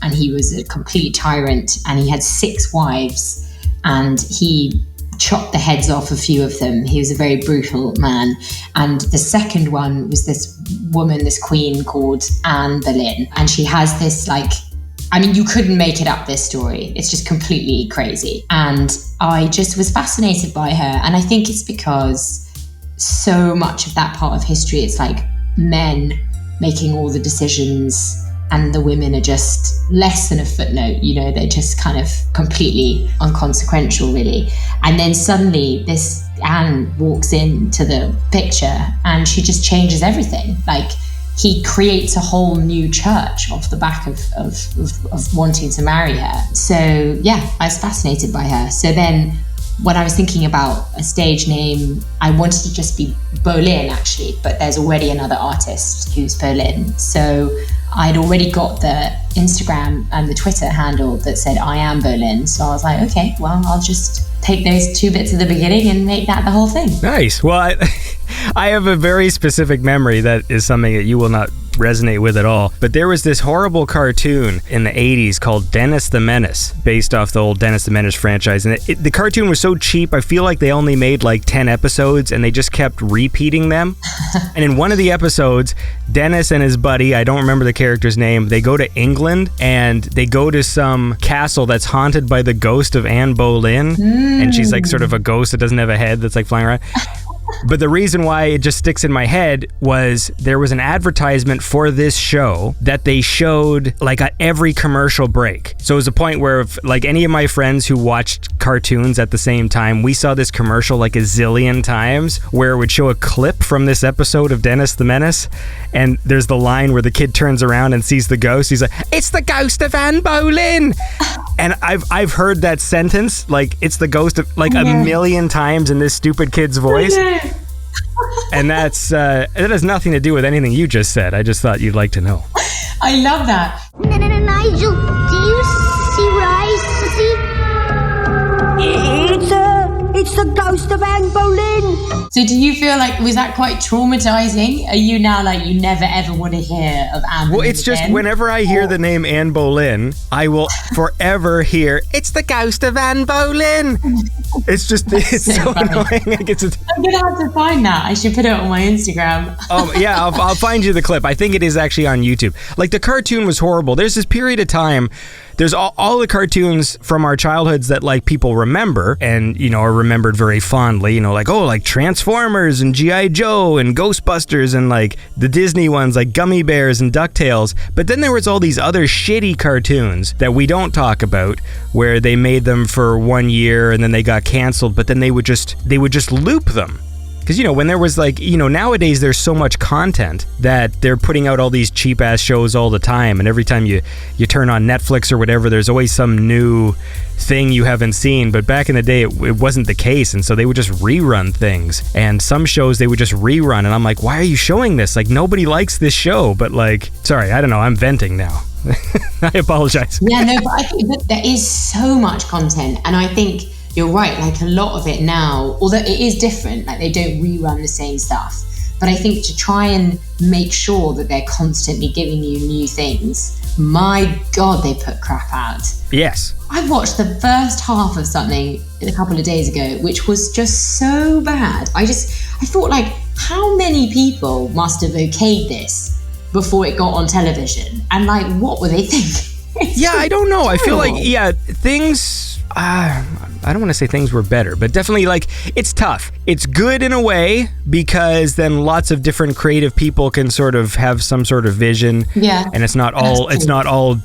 and he was a complete tyrant, and he had 6 wives, and he chopped the heads off a few of them. He was a very brutal man. And the second one was this woman, this queen called Anne Boleyn, and she has this you couldn't make it up, this story. It's just completely crazy. And I just was fascinated by her. And I think it's because so much of that part of history, it's like men making all the decisions and the women are just less than a footnote, they're just kind of completely inconsequential, really. And then suddenly this Anne walks into the picture and she just changes everything. Like, he creates a whole new church off the back of wanting to marry her. So yeah, I was fascinated by her. So then when I was thinking about a stage name, I wanted to just be Boleyn, actually, but there's already another artist who's Boleyn. So I'd already got the Instagram and the Twitter handle that said I Am Boleyn. So I was like, okay, well, I'll just take those 2 bits at the beginning and make that the whole thing.
Nice. Well, I have a very specific memory that is something that you will not resonate with at all. But there was this horrible cartoon in the 80s called Dennis the Menace, based off the old Dennis the Menace franchise. And the cartoon was so cheap, I feel like they only made like 10 episodes and they just kept repeating them. And in one of the episodes, Dennis and his buddy, I don't remember the character's name, they go to England and they go to some castle that's haunted by the ghost of Anne Boleyn. And she's like sort of a ghost that doesn't have a head that's like flying around. But the reason why it just sticks in my head was there was an advertisement for this show that they showed like at every commercial break. So it was a point where if like any of my friends who watched cartoons at the same time, we saw this commercial like a zillion times where it would show a clip from this episode of Dennis the Menace. And there's the line where the kid turns around and sees the ghost. He's like, "It's the ghost of Anne Boleyn." And I've heard that sentence, like it's the ghost of, like a million times in this stupid kid's voice. And that has nothing to do with anything you just said. I just thought you'd like to know.
I love that.
Nigel, do you see what I see? It's the ghost of Anne Boleyn.
So do you feel like, was that quite traumatizing? Are you now like, you never ever want to hear of Anne Boleyn?
Well, it's just whenever I hear the name Anne Boleyn, I will forever hear, "It's the ghost of Anne Boleyn." It's just, it's so annoying. Like
I'm going to have to find that. I should put it on my Instagram.
Yeah, I'll find you the clip. I think it is actually on YouTube. Like, the cartoon was horrible. There's this period of time, there's all the cartoons from our childhoods that like people remember and, are remembered very fondly, like, like Transformers and G.I. Joe and Ghostbusters and like the Disney ones like Gummy Bears and DuckTales. But then there was all these other shitty cartoons that we don't talk about where they made them for 1 year and then they got canceled, but then they would just loop them. Because, when there was like, nowadays there's so much content that they're putting out all these cheap ass shows all the time. And every time you turn on Netflix or whatever, there's always some new thing you haven't seen. But back in the day, it wasn't the case. And so they would just rerun things. And some shows they would just rerun. And I'm like, why are you showing this? Like, nobody likes this show. But like, sorry, I don't know. I'm venting now. I apologize.
Yeah, no, but I think that there is so much content. And I think you're right, like a lot of it now, although it is different, like they don't rerun the same stuff. But I think to try and make sure that they're constantly giving you new things, my God, they put crap out.
Yes.
I watched the first half of something a couple of days ago, which was just so bad. I thought, like, how many people must have okayed this before it got on television? And like, what were they thinking?
Yeah, I don't know. I feel like, things... I don't want to say things were better, but definitely like it's tough. It's good in a way because then lots of different creative people can sort of have some sort of vision.
Yeah.
And it's not all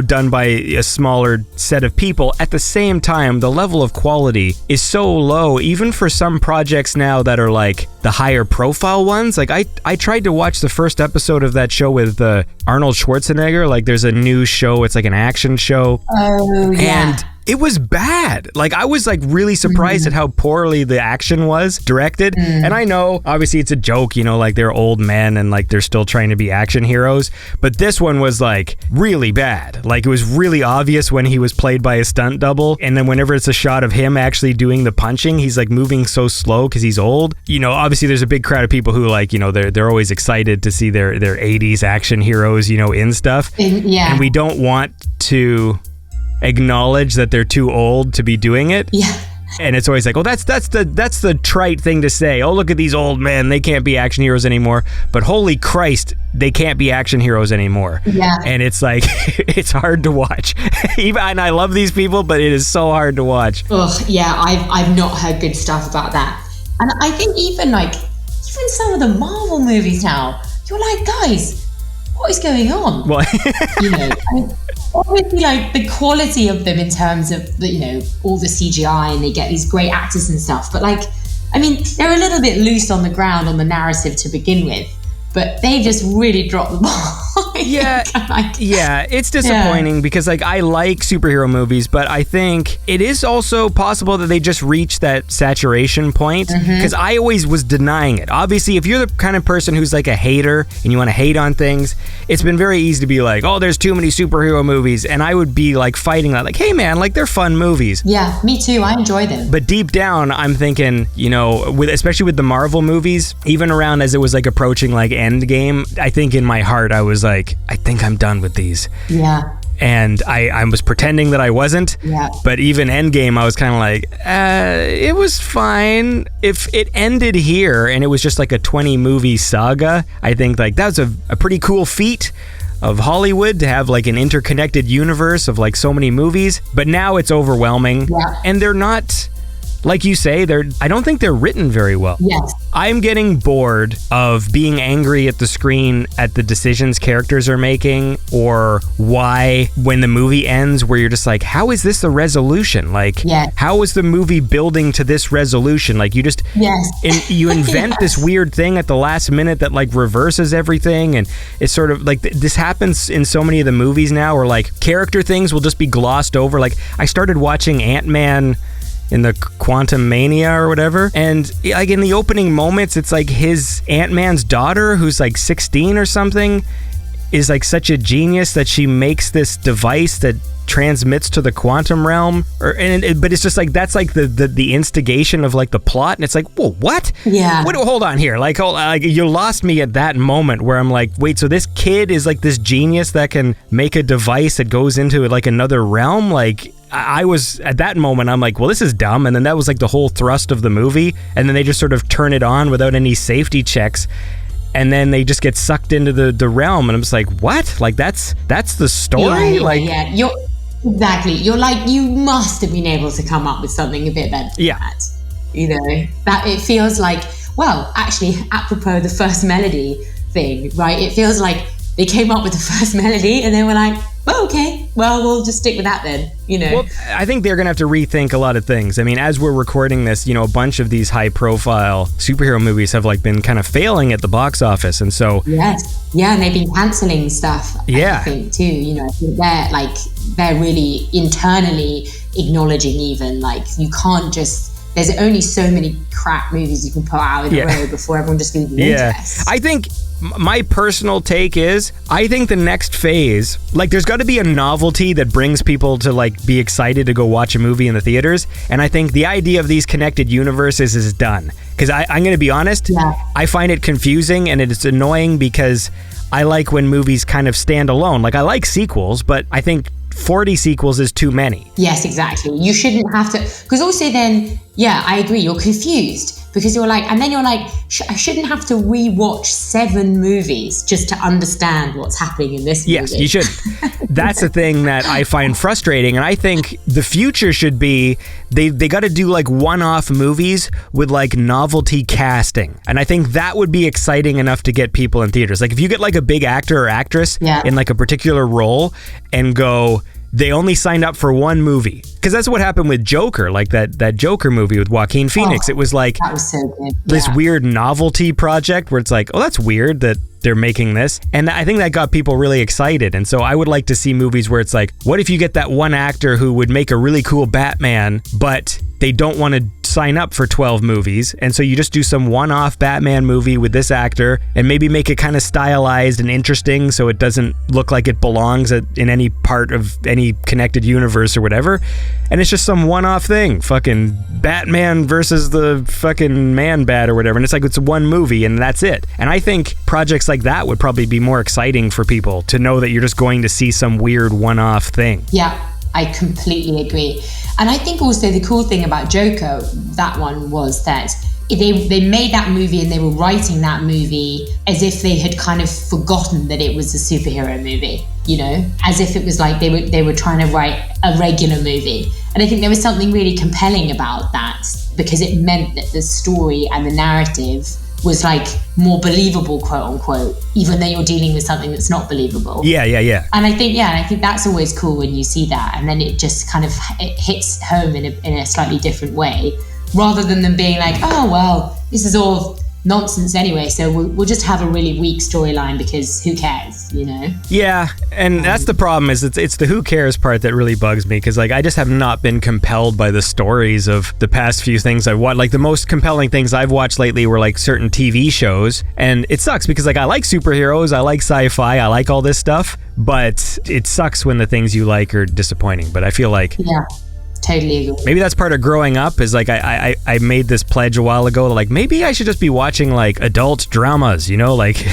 done by a smaller set of people. At the same time, the level of quality is so low, even for some projects now that are like the higher profile ones. Like I tried to watch the first episode of that show with Arnold Schwarzenegger. Like there's a new show, it's like an action show.
Oh, yeah.
And it was bad. Like I was like really surprised at how poorly the action was directed. And I know obviously it's a joke, like they're old men and like they're still trying to be action heroes. But this one was like really bad. Like it was really obvious when he was played by a stunt double. And then whenever it's a shot of him actually doing the punching, he's like moving so slow because he's old. Obviously there's a big crowd of people who like, they're always excited to see their 80s action heroes, in stuff.
Yeah.
And we don't want to acknowledge that they're too old to be doing it.
Yeah.
And it's always like, oh, that's the trite thing to say. Oh, look at these old men. They can't be action heroes anymore. But holy Christ, they can't be action heroes anymore.
Yeah.
And it's like, it's hard to watch. And I love these people, but it is so hard to watch.
Ugh, yeah, I've not heard good stuff about that. And I think even some of the Marvel movies now, you're like, guys, what is going on?
Well,
obviously, like the quality of them in terms of all the CGI, and they get these great actors and stuff. But they're a little bit loose on the ground on the narrative to begin with. But they just really dropped the ball.
Yeah, it's disappointing because I like superhero movies, but I think it is also possible that they just reach that saturation point because I always was denying it. Obviously, if you're the kind of person who's like a hater and you want to hate on things, it's been very easy to be like, oh, there's too many superhero movies, and I would be like fighting that, like, hey man, like they're fun movies.
Yeah, me too. I enjoy them.
But deep down, I'm thinking, especially with the Marvel movies, even around as it was like approaching like Endgame, I think in my heart I was like, I think I'm done with these.
Yeah.
And I was pretending that I wasn't. Yeah. But even Endgame, I was kind of like, it was fine. If it ended here and it was just like a 20 movie saga, I think like that's a pretty cool feat of Hollywood to have like an interconnected universe of like so many movies. But now it's overwhelming. Yeah. And they're not, like you say, I don't think they're written very well.
Yes.
I'm getting bored of being angry at the screen at the decisions characters are making, or why when the movie ends where you're just like, how is this the resolution? Like, how is the movie building to this resolution? Like you just, you invent this weird thing at the last minute that like reverses everything. And it's sort of like, this happens in so many of the movies now where like character things will just be glossed over. Like I started watching Ant-Man in the Quantum Mania or whatever, and like in the opening moments, it's like his Ant-Man's daughter, who's like 16 or something, is like such a genius that she makes this device that transmits to the quantum realm, but it's just like that's like the instigation of like the plot, and it's like, whoa, what?
Yeah.
Hold on here, like you lost me at that moment where I'm like, wait, so this kid is like this genius that can make a device that goes into like another realm? Like I was at that moment, I'm like, well, this is dumb. And then that was like the whole thrust of the movie, and then they just sort of turn it on without any safety checks. And then they just get sucked into the realm, and I'm just like, what? Like that's the story?
Exactly. You're like, you must have been able to come up with something a bit better than that. That it feels like, well, actually, apropos the first melody thing, right? It feels like they came up with the first melody and they were like, oh, okay, well, we'll just stick with that then, Well,
I think they're going to have to rethink a lot of things. I mean, as we're recording this, a bunch of these high-profile superhero movies have like been kind of failing at the box office, and so...
Yes, yeah, and they've been cancelling stuff, I think, too, I think they're really internally acknowledging even, like, you can't just... There's only so many crap movies you can put out in a row before everyone just loses interest.
I think... My personal take is, I think the next phase, like there's got to be a novelty that brings people to like be excited to go watch a movie in the theaters. And I think the idea of these connected universes is done. Because I'm going to be honest, I find it confusing and it's annoying because I like when movies kind of stand alone. Like I like sequels, but I think 40 sequels is too many.
Yes, exactly. You shouldn't have to, because also then Yeah, I agree. You're confused because you're like, and then you're like, I shouldn't have to rewatch 7 movies just to understand what's happening in this movie.
Yes, you shouldn't. That's the thing that I find frustrating. And I think the future should be, they got to do like one-off movies with like novelty casting. And I think that would be exciting enough to get people in theaters. Like if you get like a big actor or actress in like a particular role and go, they only signed up for one movie. Because that's what happened with Joker, like that Joker movie with Joaquin Phoenix. It was like
that was so good.
This weird novelty project where it's like, oh, that's weird that they're making this. And I think that got people really excited. And so I would like to see movies where it's like, what if you get that one actor who would make a really cool Batman, but they don't want to sign up for 12 movies, and so you just do some one-off Batman movie with this actor and maybe make it kind of stylized and interesting so it doesn't look like it belongs in any part of any connected universe or whatever, and it's just some one-off thing, fucking Batman versus the fucking Man-Bat or whatever, and it's like it's one movie and that's it. And I think projects like that would probably be more exciting for people to know that you're just going to see some weird one-off thing.
Yeah, I completely agree. And I think also the cool thing about Joker, that one, was that they made that movie and they were writing that movie as if they had kind of forgotten that it was a superhero movie, you know, as if it was like they were trying to write a regular movie. And I think there was something really compelling about that because it meant that the story and the narrative was like more believable, quote unquote, even though you're dealing with something that's not believable.
Yeah.
And I think that's always cool when you see that, and then it just kind of it hits home in a slightly different way, rather than them being like, oh well, this is all nonsense anyway, so we'll just have a really weak storyline because who cares, you know?
Yeah, and that's the problem, is it's the who cares part that really bugs me, because like I just have not been compelled by the stories of the past few things I've watched. Like the most compelling things I've watched lately were like certain TV shows, and it sucks because like I like superheroes, I like sci-fi, I like all this stuff, but it sucks when the things you like are disappointing. But I feel like
totally agree.
Maybe that's part of growing up, is like I made this pledge a while ago, like maybe I should just be watching like adult dramas, you know, like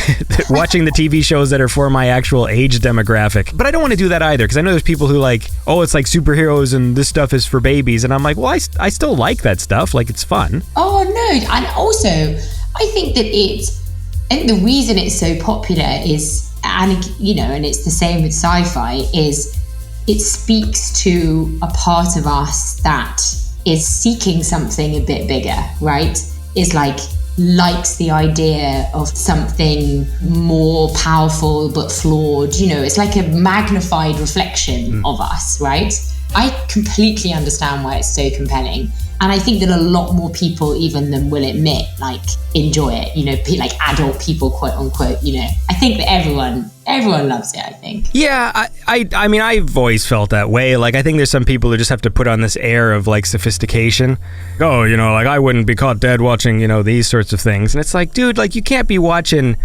watching the TV shows that are for my actual age demographic. But I don't want to do that either, because I know there's people who like, oh, it's like superheroes and this stuff is for babies, and I'm like, well, I still like that stuff, like it's fun.
Oh no, and also I think that the reason it's so popular is, and you know, and it's the same with sci-fi, is it speaks to a part of us that is seeking something a bit bigger, right? Is like, likes the idea of something more powerful but flawed, you know, it's like a magnified reflection of us, right? I completely understand why it's so compelling. And I think that a lot more people even than will admit, like, enjoy it, you know, like adult people, quote unquote, you know. I think that everyone loves it, I think.
Yeah, I mean, I've always felt that way. Like, I think there's some people who just have to put on this air of, like, sophistication. Oh, you know, like, I wouldn't be caught dead watching, you know, these sorts of things. And it's like, dude, like, you can't be watching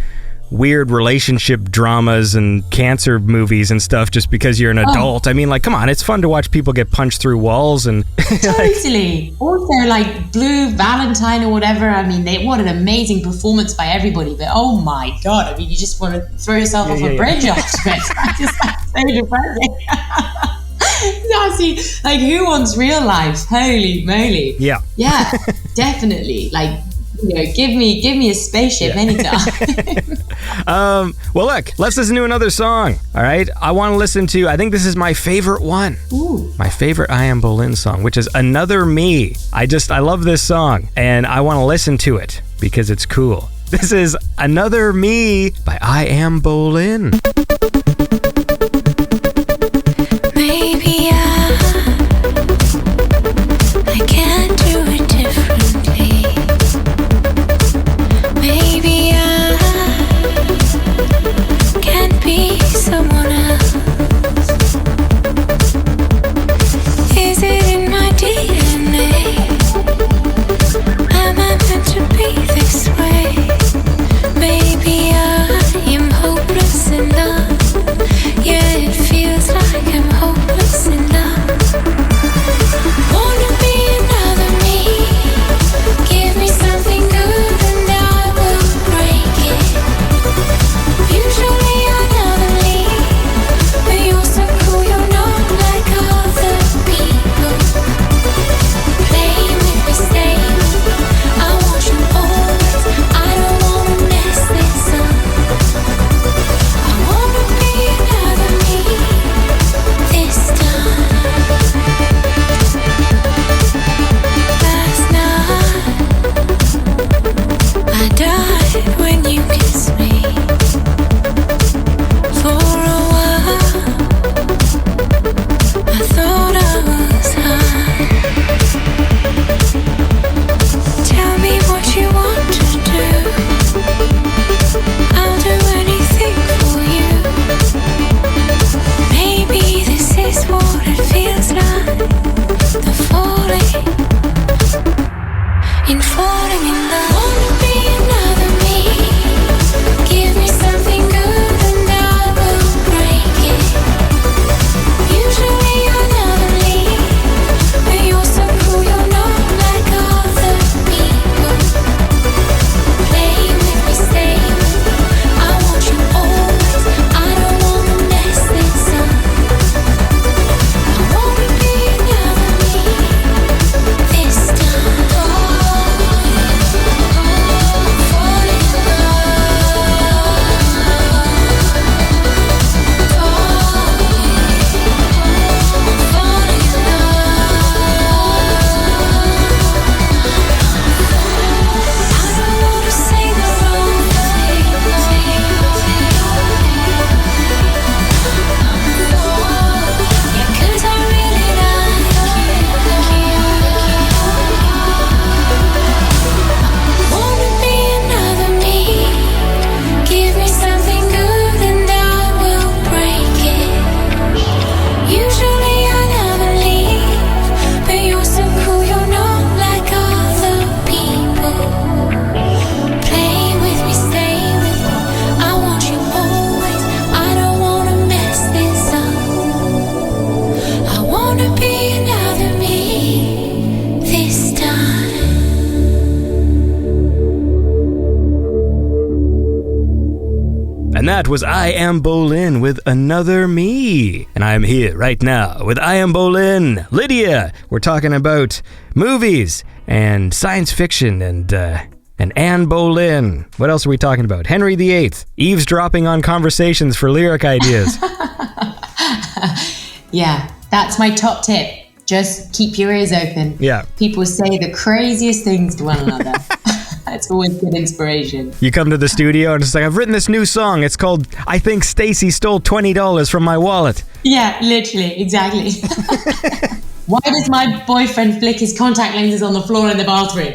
weird relationship dramas and cancer movies and stuff just because you're an adult. I mean, like, come on, it's fun to watch people get punched through walls and
totally. Also, like Blue Valentine or whatever, I mean, what an amazing performance by everybody, but oh my god, I mean, you just want to throw yourself off a bridge after it. It's just like so depressing. That's like, who wants real life? Holy moly.
Yeah,
definitely. Like, you know, give me a spaceship anytime.
Well, look, let's listen to another song. All right, I want to listen to, I think this is my favorite one.
Ooh.
My favorite I Am Boleyn song, which is Another Me. I love this song, and I want to listen to it because it's cool. This is Another Me by I Am Boleyn.
Maybe I can't do it differently. Maybe I can't be someone else. Is it in my DNA? Am I meant to be this way? Maybe I am hopeless enough.
And that was I Am Boleyn with Another Me. And I'm here right now with I Am Boleyn, Lydia. We're talking about movies and science fiction and Anne Boleyn. What else are we talking about? Henry VIII. Eavesdropping on conversations for lyric ideas.
Yeah, that's my top tip. Just keep your ears open.
Yeah.
People say the craziest things to one another. It's always good inspiration.
You come to the studio and it's like, I've written this new song. It's called I Think Stacy Stole $20 from My Wallet.
Yeah, literally, exactly. Why does my boyfriend flick his contact lenses on the floor in the bathroom?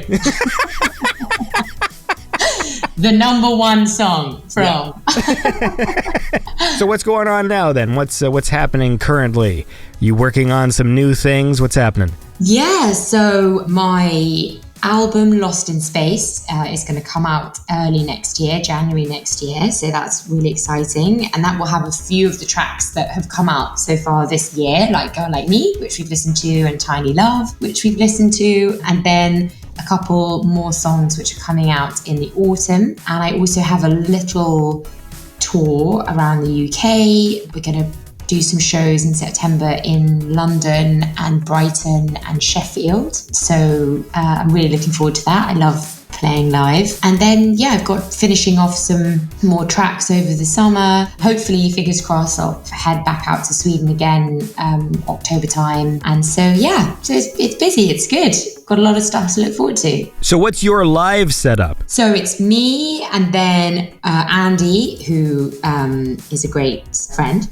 The number one song from.
So what's going on now then? What's happening currently? You working on some new things? What's happening?
Yeah, so my album Lost in Space is going to come out early next year, January next year. So that's really exciting. And that will have a few of the tracks that have come out so far this year, like Girl Like Me, which we've listened to, and Tiny Love, which we've listened to. And then a couple more songs which are coming out in the autumn. And I also have a little tour around the UK. We're going to do some shows in September in London and Brighton and Sheffield. So I'm really looking forward to that. I love playing live. And then, yeah, I've got finishing off some more tracks over the summer. Hopefully, fingers crossed, I'll head back out to Sweden again October time. And so, yeah, so it's busy. It's good. Got a lot of stuff to look forward to.
So what's your live setup?
So it's me and then Andy, who is a great friend,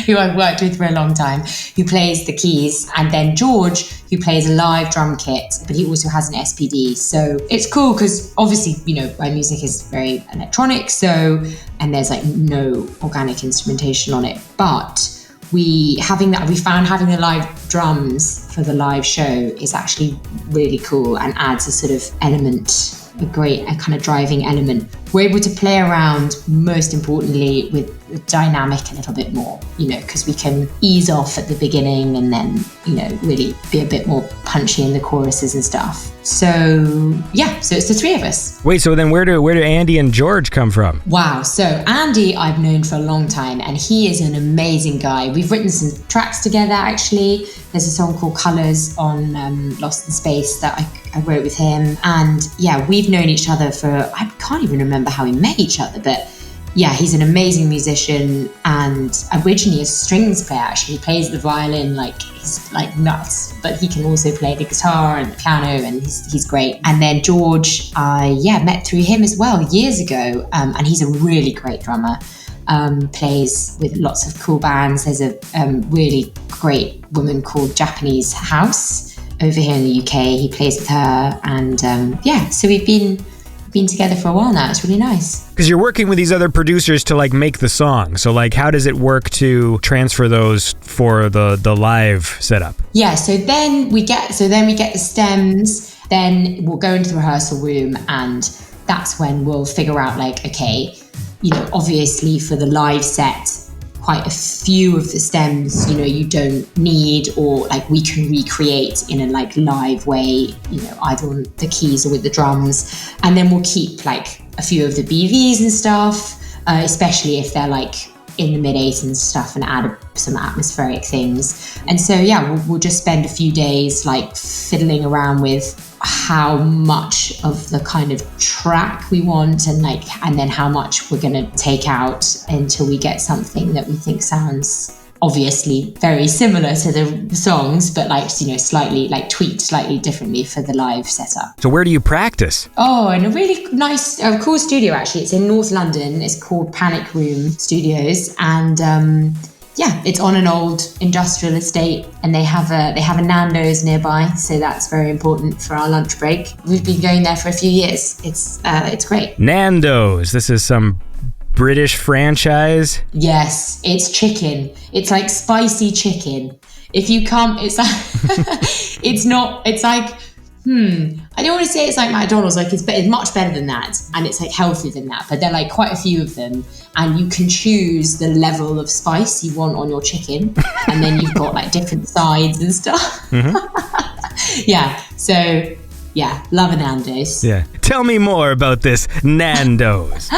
who I've worked with for a long time, who plays the keys, and then George, who plays a live drum kit, but he also has an SPD. So it's cool because obviously, you know, my music is very electronic, and there's like no organic instrumentation on it. But we found having the live drums for the live show is actually really cool and adds a sort of element, a kind of driving element. We're able to play around, most importantly, with the dynamic a little bit more, you know, because we can ease off at the beginning and then, you know, really be a bit more punchy in the choruses and stuff. So yeah, so it's the three of us.
Wait, so then where do Andy and George come from?
Wow, so Andy I've known for a long time, and he is an amazing guy. We've written some tracks together, actually. There's a song called Colours on Lost in Space that I wrote with him. And yeah, we've known each other for, I can't even remember how we met each other, but yeah, he's an amazing musician, and originally a strings player. Actually, he plays the violin like he's like nuts, but he can also play the guitar and the piano, and he's great. And then George, I met through him as well years ago, and he's a really great drummer. Plays with lots of cool bands. There's a really great woman called Japanese House over here in the UK. He plays with her, and so we've been together for a while now. It's really nice.
Because you're working with these other producers to like make the song. So like, how does it work to transfer those for the live setup?
Yeah, so then we get the stems, Then we'll go into the rehearsal room, and that's when we'll figure out like, okay, you know, obviously for the live set, quite a few of the stems, you know, you don't need, or like we can recreate in a like live way, you know, either on the keys or with the drums. And then we'll keep like a few of the BVs and stuff, especially if they're like in the mid-8s and stuff, and add some atmospheric things. And so, yeah, we'll just spend a few days like fiddling around with how much of the kind of track we want, and then how much we're going to take out until we get something that we think sounds obviously very similar to the songs, but like, you know, slightly like tweaked slightly differently for the live setup.
So where do you practice?
Oh, in a really nice, cool studio actually. It's in North London. It's called Panic Room Studios, and yeah, it's on an old industrial estate, and they have a Nando's nearby, so that's very important for our lunch break. We've been going there for a few years. It's great.
Nando's. This is some British franchise.
Yes, it's chicken. It's like spicy chicken. If you come, it's like it's not. It's like I don't want to say it's like McDonald's. Like it's much better than that, and it's like healthier than that. But there are like quite a few of them, and you can choose the level of spice you want on your chicken, and then you've got like different sides and stuff. Mm-hmm. Yeah. So yeah, love a Nando's.
Yeah. Tell me more about this Nando's.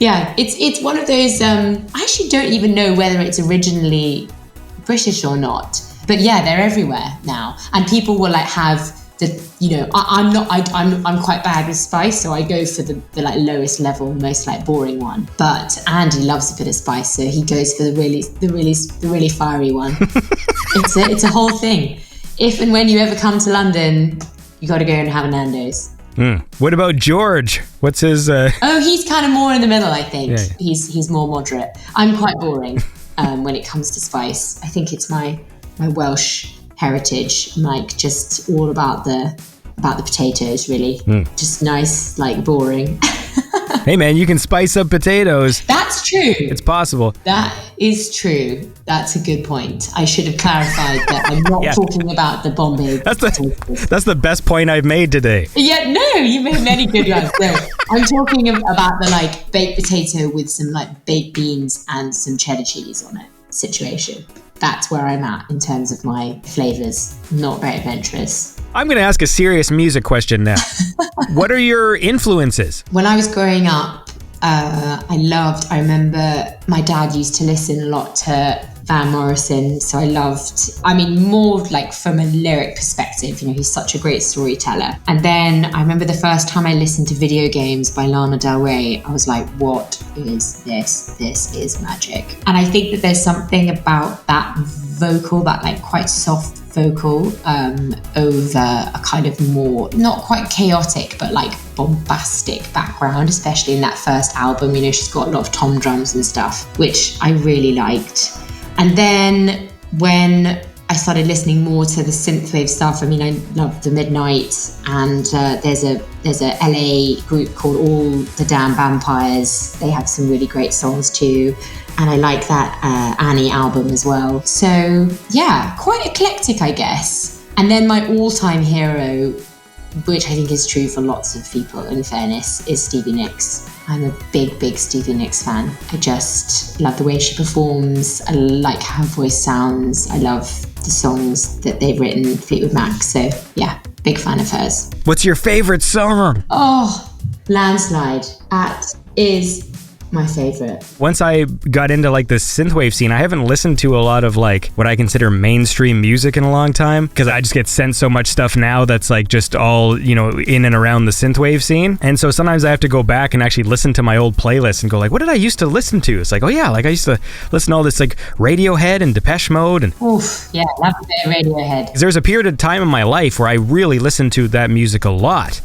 Yeah, it's one of those. I actually don't even know whether it's originally British or not. But yeah, they're everywhere now, and people will like have the, you know, I'm quite bad with spice, so I go for the like lowest level, most like boring one. But Andy loves a bit of spice, so he goes for the really fiery one. It's a whole thing. If and when you ever come to London, you got to go and have a Nando's.
What about George? What's his?
Oh, he's kind of more in the middle, I think.
Yeah.
He's more moderate. I'm quite boring when it comes to spice. I think it's my Welsh heritage, like just all about the potatoes, really. Just nice, like boring.
Hey man, you can spice up potatoes.
That's true.
It's possible.
That is true. That's a good point. I should have clarified that I'm not talking about the Bombay potatoes.
That's the best point I've made today.
Yeah, no, you made many good ones. No, I'm talking about the like baked potato with some like baked beans and some cheddar cheese on it situation. That's where I'm at in terms of my flavours. Not very adventurous.
I'm going to ask a serious music question now. What are your influences?
When I was growing up, I remember my dad used to listen a lot to Van Morrison, so more like from a lyric perspective, you know, he's such a great storyteller. And then I remember the first time I listened to Video Games by Lana Del Rey, I was like, what is this? This is magic. And I think that there's something about that vocal, that like quite soft vocal, over a kind of more, not quite chaotic, but like bombastic background, especially in that first album. You know, she's got a lot of tom drums and stuff, which I really liked. And then when I started listening more to the synthwave stuff, I mean, I love the Midnight, and there's a LA group called All the Damn Vampires. They have some really great songs too, and I like that Annie album as well. So yeah, quite eclectic, I guess. And then my all-time hero, which I think is true for lots of people, in fairness, is Stevie Nicks. I'm a big Stevie Nicks fan. I just love the way she performs. I like how her voice sounds. I love the songs that they've written, Fleetwood Mac. So yeah, big fan of hers.
What's your favorite song?
Oh, Landslide. That is my favorite.
Once I got into like the synthwave scene, I haven't listened to a lot of like what I consider mainstream music in a long time, because I just get sent so much stuff now that's like just all, you know, in and around the synthwave scene. And so sometimes I have to go back and actually listen to my old playlist and go like, what did I used to listen to? It's like, oh yeah, like I used to listen to all this like Radiohead and Depeche Mode and
oof, yeah, love a bit of Radiohead.
There's a period of time in my life where I really listened to that music a lot.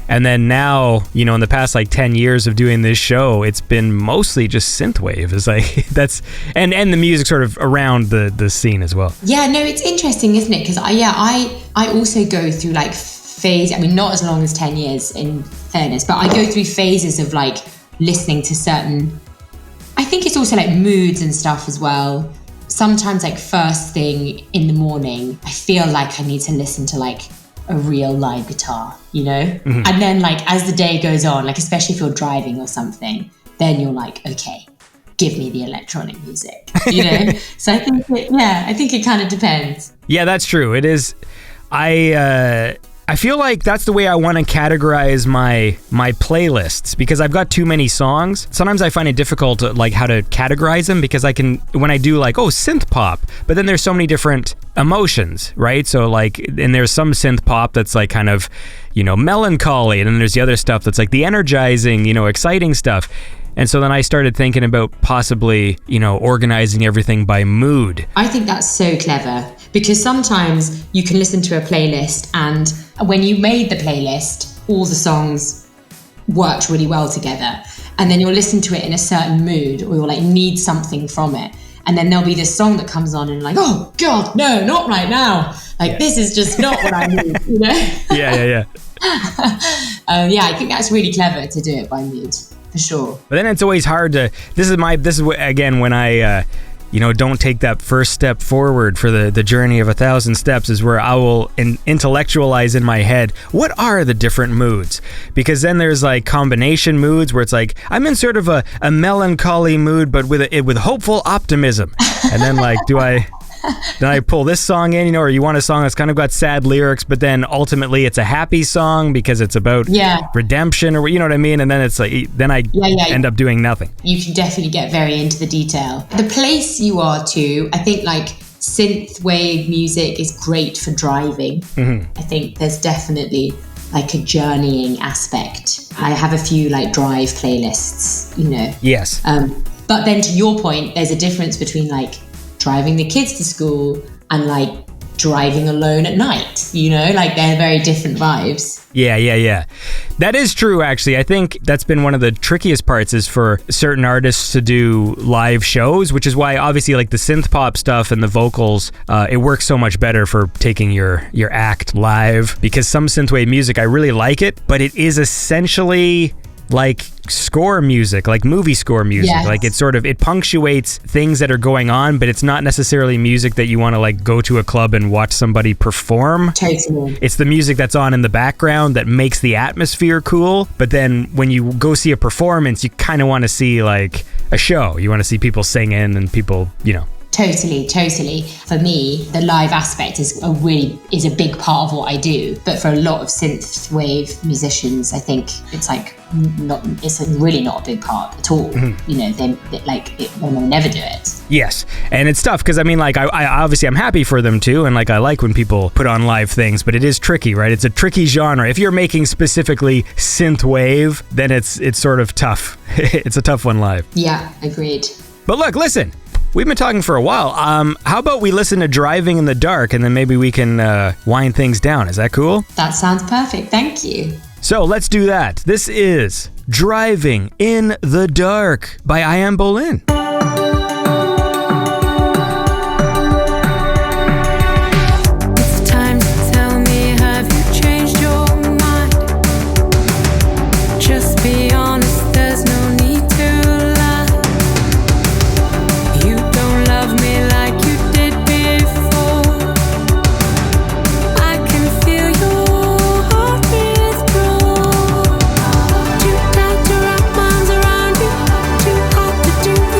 And then now, you know, in the past like 10 years of doing this show, it's been mostly just synthwave. It's like that's and the music sort of around the scene as well.
Yeah, no, it's interesting, isn't it? Because I also go through like phase. I mean, not as long as 10 years in fairness, but I go through phases of like listening to certain. I think it's also like moods and stuff as well. Sometimes like first thing in the morning, I feel like I need to listen to like a real live guitar, you know? Mm-hmm. And then like as the day goes on, like especially if you're driving or something, then you're like, okay, give me the electronic music, you know? So I think it kind of depends.
Yeah, that's true. It is. I feel like that's the way I want to categorize my playlists, because I've got too many songs. Sometimes I find it difficult to, like, how to categorize them, because I can, when I do like, synth pop, but then there's so many different emotions, right? So like, and there's some synth pop that's like kind of, melancholy, and then there's the other stuff that's like the energizing, exciting stuff. And so then I started thinking about possibly, organizing everything by mood.
I think that's so clever, because sometimes you can listen to a playlist, and when you made the playlist, all the songs worked really well together. And then you'll listen to it in a certain mood, or you'll like need something from it. And then there'll be this song that comes on and you're like, oh God, no, not right now. Like, this is just not what I need,
Yeah.
I think that's really clever to do it by mood. For sure.
But then it's always hard to, this is again, when I, don't take that first step forward for the journey of 1,000 steps, is where I will intellectualize in my head, what are the different moods? Because then there's like combination moods where it's like, I'm in sort of a melancholy mood, but with hopeful optimism. And then like, then I pull this song in, or you want a song that's kind of got sad lyrics, but then ultimately it's a happy song because it's about redemption, or you know what I mean? And then it's like, then I end up doing nothing.
You can definitely get very into the detail. The place you are too, I think like synthwave music is great for driving. Mm-hmm. I think there's definitely like a journeying aspect. I have a few like drive playlists,
Yes.
But then to your point, there's a difference between like driving the kids to school and like driving alone at night, like they're very different vibes.
Yeah. That is true, actually. I think that's been one of the trickiest parts, is for certain artists to do live shows, which is why obviously like the synth pop stuff and the vocals, it works so much better for taking your act live, because some synthwave music, I really like it, but it is essentially like score music, like movie score music. Yes. Like it punctuates things that are going on, but it's not necessarily music that you want to like go to a club and watch somebody perform.
Totally.
It's the music that's on in the background that makes the atmosphere cool, but then when you go see a performance, you kind of want to see like a show. You want to see people singing and people,
Totally. For me, the live aspect is a big part of what I do. But for a lot of synthwave musicians, I think it's like really not a big part at all. Mm-hmm. They'll never do it.
Yes, and it's tough because I mean, like, I obviously I'm happy for them too, and like I like when people put on live things, but it is tricky, right? It's a tricky genre. If you're making specifically synthwave, then it's sort of tough. It's a tough one live.
Yeah, agreed.
But look, listen. We've been talking for a while. How about we listen to Driving in the Dark, and then maybe we can wind things down. Is that cool?
That sounds perfect. Thank you.
So let's do that. This is Driving in the Dark by I Am Boleyn.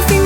Feel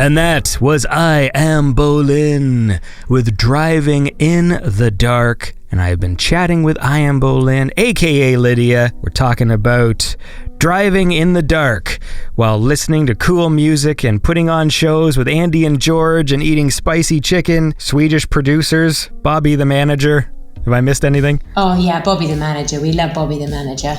And that was I Am Boleyn with Driving in the Dark. And I have been chatting with I Am Boleyn, a.k.a. Lydia. We're talking about driving in the dark while listening to cool music and putting on shows with Andy and George and eating spicy chicken, Swedish producers, Bobby the manager. Have I missed anything?
Oh yeah, Bobby the manager. We love Bobby the manager.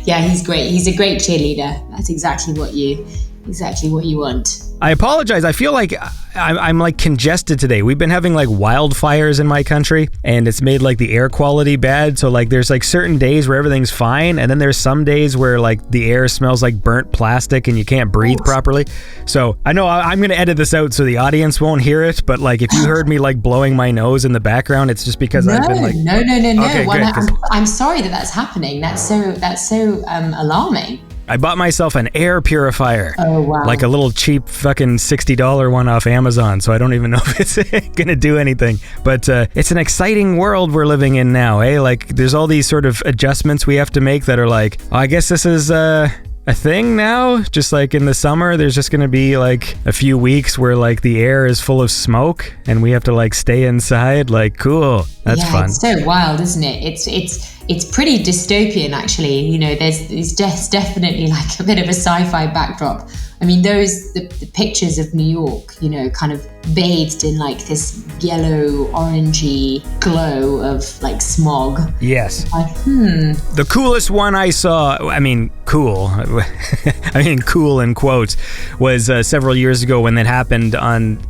Yeah, he's great. He's a great cheerleader. That's exactly what you want.
I apologize. I feel like I'm like congested today. We've been having like wildfires in my country, and it's made like the air quality bad. So like there's like certain days where everything's fine, and then there's some days where like the air smells like burnt plastic and you can't breathe properly. So I know I'm going to edit this out so the audience won't hear it, but like if you heard me like blowing my nose in the background, it's just because I've been like...
No.
Okay, good,
I'm sorry that's happening. That's so alarming.
I bought myself an air purifier.
Oh, wow.
Like a little cheap fucking $60 one off Amazon, so I don't even know if it's gonna do anything. But it's an exciting world we're living in now, eh? Like, there's all these sort of adjustments we have to make that are like, oh, I guess this is a thing now. Just like in the summer, there's just gonna be like a few weeks where like the air is full of smoke and we have to like stay inside. Like, cool. That's fun.
It's so wild, isn't it? It's pretty dystopian, actually. You know, there's definitely like a bit of a sci-fi backdrop. I mean, the pictures of New York, you know, kind of bathed in like this yellow, orangey glow of like smog.
Yes.
Like,
The coolest one I saw, I mean, cool. I mean, cool in quotes, was several years ago when that happened on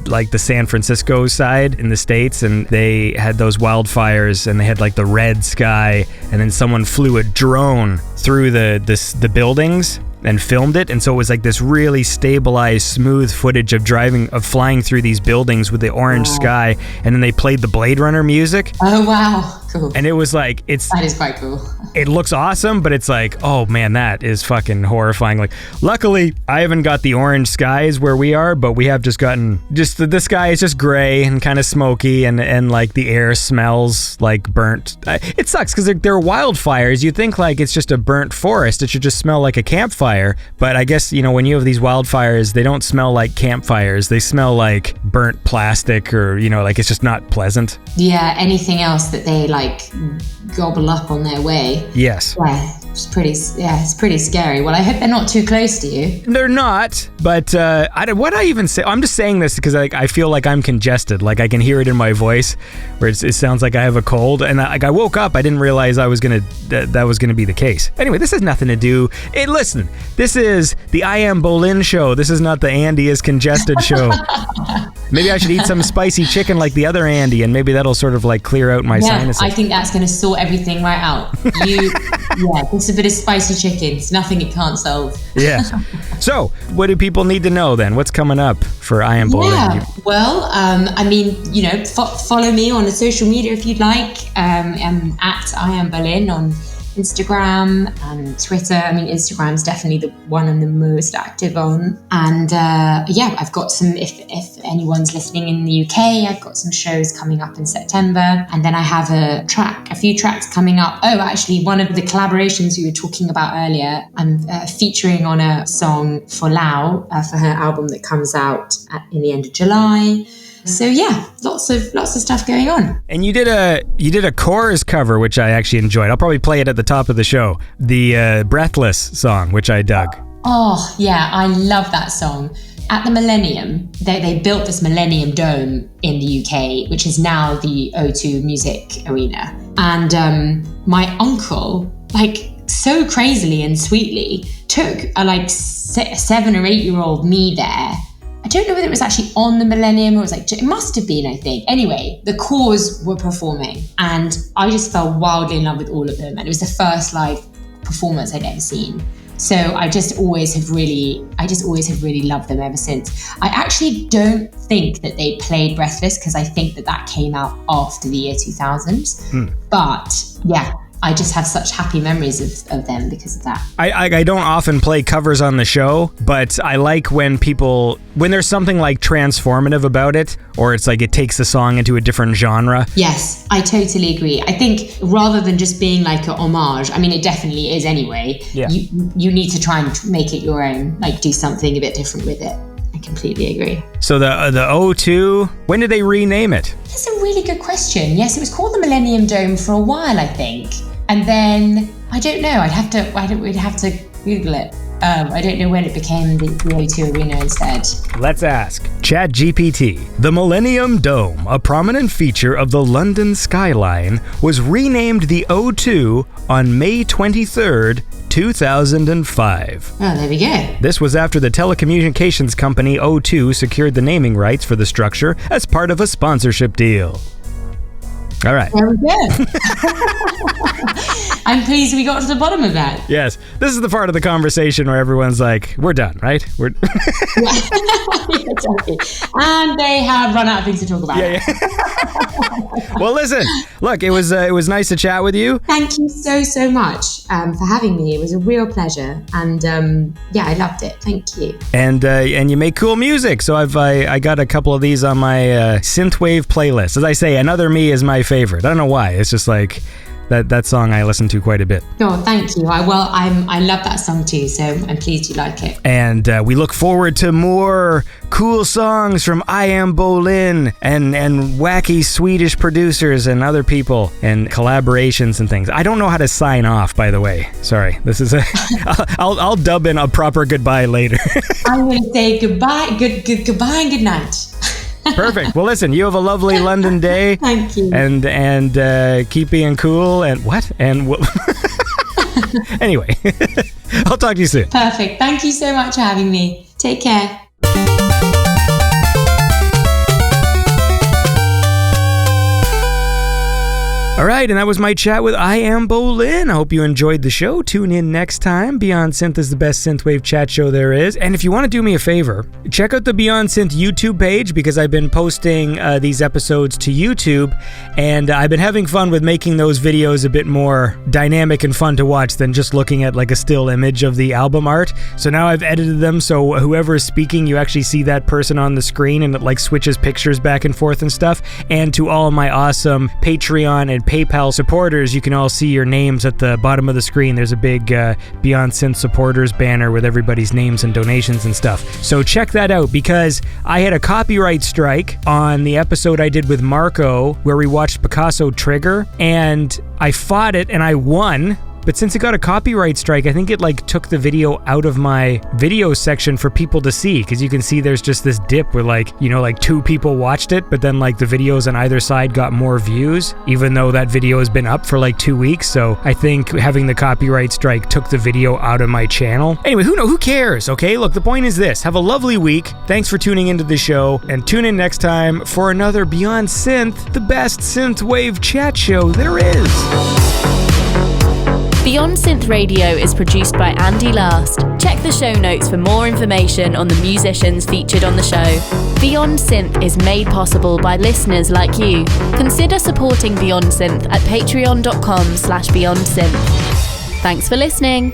like the San Francisco side in the States, and they had those wildfires and they had like the red sky, and then someone flew a drone through the buildings and filmed it, and so it was like this really stabilized, smooth footage of flying through these buildings with the orange sky, and then they played the Blade Runner music.
Oh wow, cool.
And it was like,
that is quite cool.
It looks awesome, but it's like, oh man, that is fucking horrifying. Like, luckily, I haven't got the orange skies where we are, but we have just gotten, the sky is just gray and kind of smoky, and like the air smells like burnt. It sucks because they're wildfires. You think like it's just a burnt forest. It should just smell like a campfire. But I guess, you know, when you have these wildfires, they don't smell like campfires. They smell like burnt plastic, or, you know, like it's just not pleasant.
Yeah, anything else that they like gobble up on their way.
Yes.
Yeah, it's pretty scary. Well, I hope they're not too close to you.
They're not, but what I even say, I'm just saying this because I feel like I'm congested. Like I can hear it in my voice where it sounds like I have a cold, and I woke up, I didn't realize that was gonna be the case. Anyway, this has nothing to do. Hey, listen, this is the I Am Boleyn show. This is not the Andy is congested show. Maybe I should eat some spicy chicken like the other Andy, and maybe that'll sort of like clear out my sinuses.
I think that's going to sort everything right out. Just a bit of spicy chicken. It's nothing it can't solve.
Yeah. So, what do people need to know then? What's coming up for I Am Boleyn?
Yeah. Well, I mean, you know, follow me on social media if you'd like. I'm at I Am Boleyn on Instagram and Twitter. I mean, Instagram's definitely the one I'm the most active on. And I've got some, if anyone's listening in the UK, I've got some shows coming up in September. And then I have a few tracks coming up. Oh, actually, one of the collaborations we were talking about earlier, I'm featuring on a song for Lau for her album that comes out in the end of July. So yeah, lots of stuff going on. And
you did a Corrs cover, which I actually enjoyed. I'll probably play it at the top of the show. The Breathless song, which I dug.
Oh yeah, I love that song. At the Millennium, they built this Millennium Dome in the UK, which is now the O2 Music Arena. And my uncle, like so crazily and sweetly, took a like 7 or 8 year old me there. I don't know whether it was actually on the Millennium or it was like, it must have been, I think. Anyway, the Corrs were performing and I just fell wildly in love with all of them. And it was the first live performance I'd ever seen. So I just always have really loved them ever since. I actually don't think that they played Breathless because I think that came out after the year 2000. But yeah, I just have such happy memories of them because of that.
I don't often play covers on the show, but I like when there's something like transformative about it, or it's like it takes the song into a different genre.
Yes, I totally agree. I think rather than just being like a homage, I mean, it definitely is anyway, you need to try and make it your own, like do something a bit different with it. I completely agree.
So the O2, when did they rename it?
That's a really good question. Yes, it was called the Millennium Dome for a while, I think. And then, I don't know, we'd have to Google it. I don't know when it became the O2 Arena instead.
Let's ask ChatGPT. The Millennium Dome, a prominent feature of the London skyline, was renamed the O2 on May 23rd, 2005.
Oh, there we go.
This was after the telecommunications company O2 secured the naming rights for the structure as part of a sponsorship deal. All right.
There we go. I'm pleased we got to the bottom of that.
Yes. This is the part of the conversation where everyone's like, we're done, right? We're
Exactly. And they have run out of things to talk about.
Yeah. Well, listen, look, it was nice to chat with you.
Thank you so much for having me. It was a real pleasure. And I loved it. Thank you.
And you make cool music. So I got a couple of these on my synthwave playlist. As I say, Another Me is my favorite. I don't know why. It's just like that song I listen to quite a bit.
Oh, thank you. I love that song too, so I'm pleased you like it.
And we look forward to more cool songs from I Am Boleyn and wacky Swedish producers and other people and collaborations and things. I don't know how to sign off, by the way. Sorry. This is I'll dub in a proper goodbye later.
I'm going to say goodbye, goodbye and good night.
Perfect. Well, listen, you have a lovely London day.
Thank you.
And keep being cool and what? And anyway, I'll talk to you soon.
Perfect. Thank you so much for having me. Take care.
All right, and that was my chat with I Am Boleyn. I hope you enjoyed the show. Tune in next time. Beyond Synth is the best synthwave chat show there is. And if you want to do me a favor, check out the Beyond Synth YouTube page because I've been posting these episodes to YouTube, and I've been having fun with making those videos a bit more dynamic and fun to watch than just looking at like a still image of the album art. So now I've edited them so whoever is speaking, you actually see that person on the screen, and it like switches pictures back and forth and stuff. And to all my awesome Patreon and PayPal supporters, you can all see your names at the bottom of the screen. There's a big Beyond Synth supporters banner with everybody's names and donations and stuff. So check that out because I had a copyright strike on the episode I did with Marco where we watched Picasso Trigger, and I fought it and I won. But since it got a copyright strike, I think it like took the video out of my video section for people to see, because you can see there's just this dip where like 2 people watched it, but then like the videos on either side got more views, even though that video has been up for like 2 weeks. So I think having the copyright strike took the video out of my channel. Anyway, who cares? Okay, look, the point is this. Have a lovely week. Thanks for tuning into the show, and tune in next time for another Beyond Synth, the best synthwave chat show there is.
Beyond Synth Radio is produced by Andy Last. Check the show notes for more information on the musicians featured on the show. Beyond Synth is made possible by listeners like you. Consider supporting Beyond Synth at patreon.com/BeyondSynth. Thanks for listening.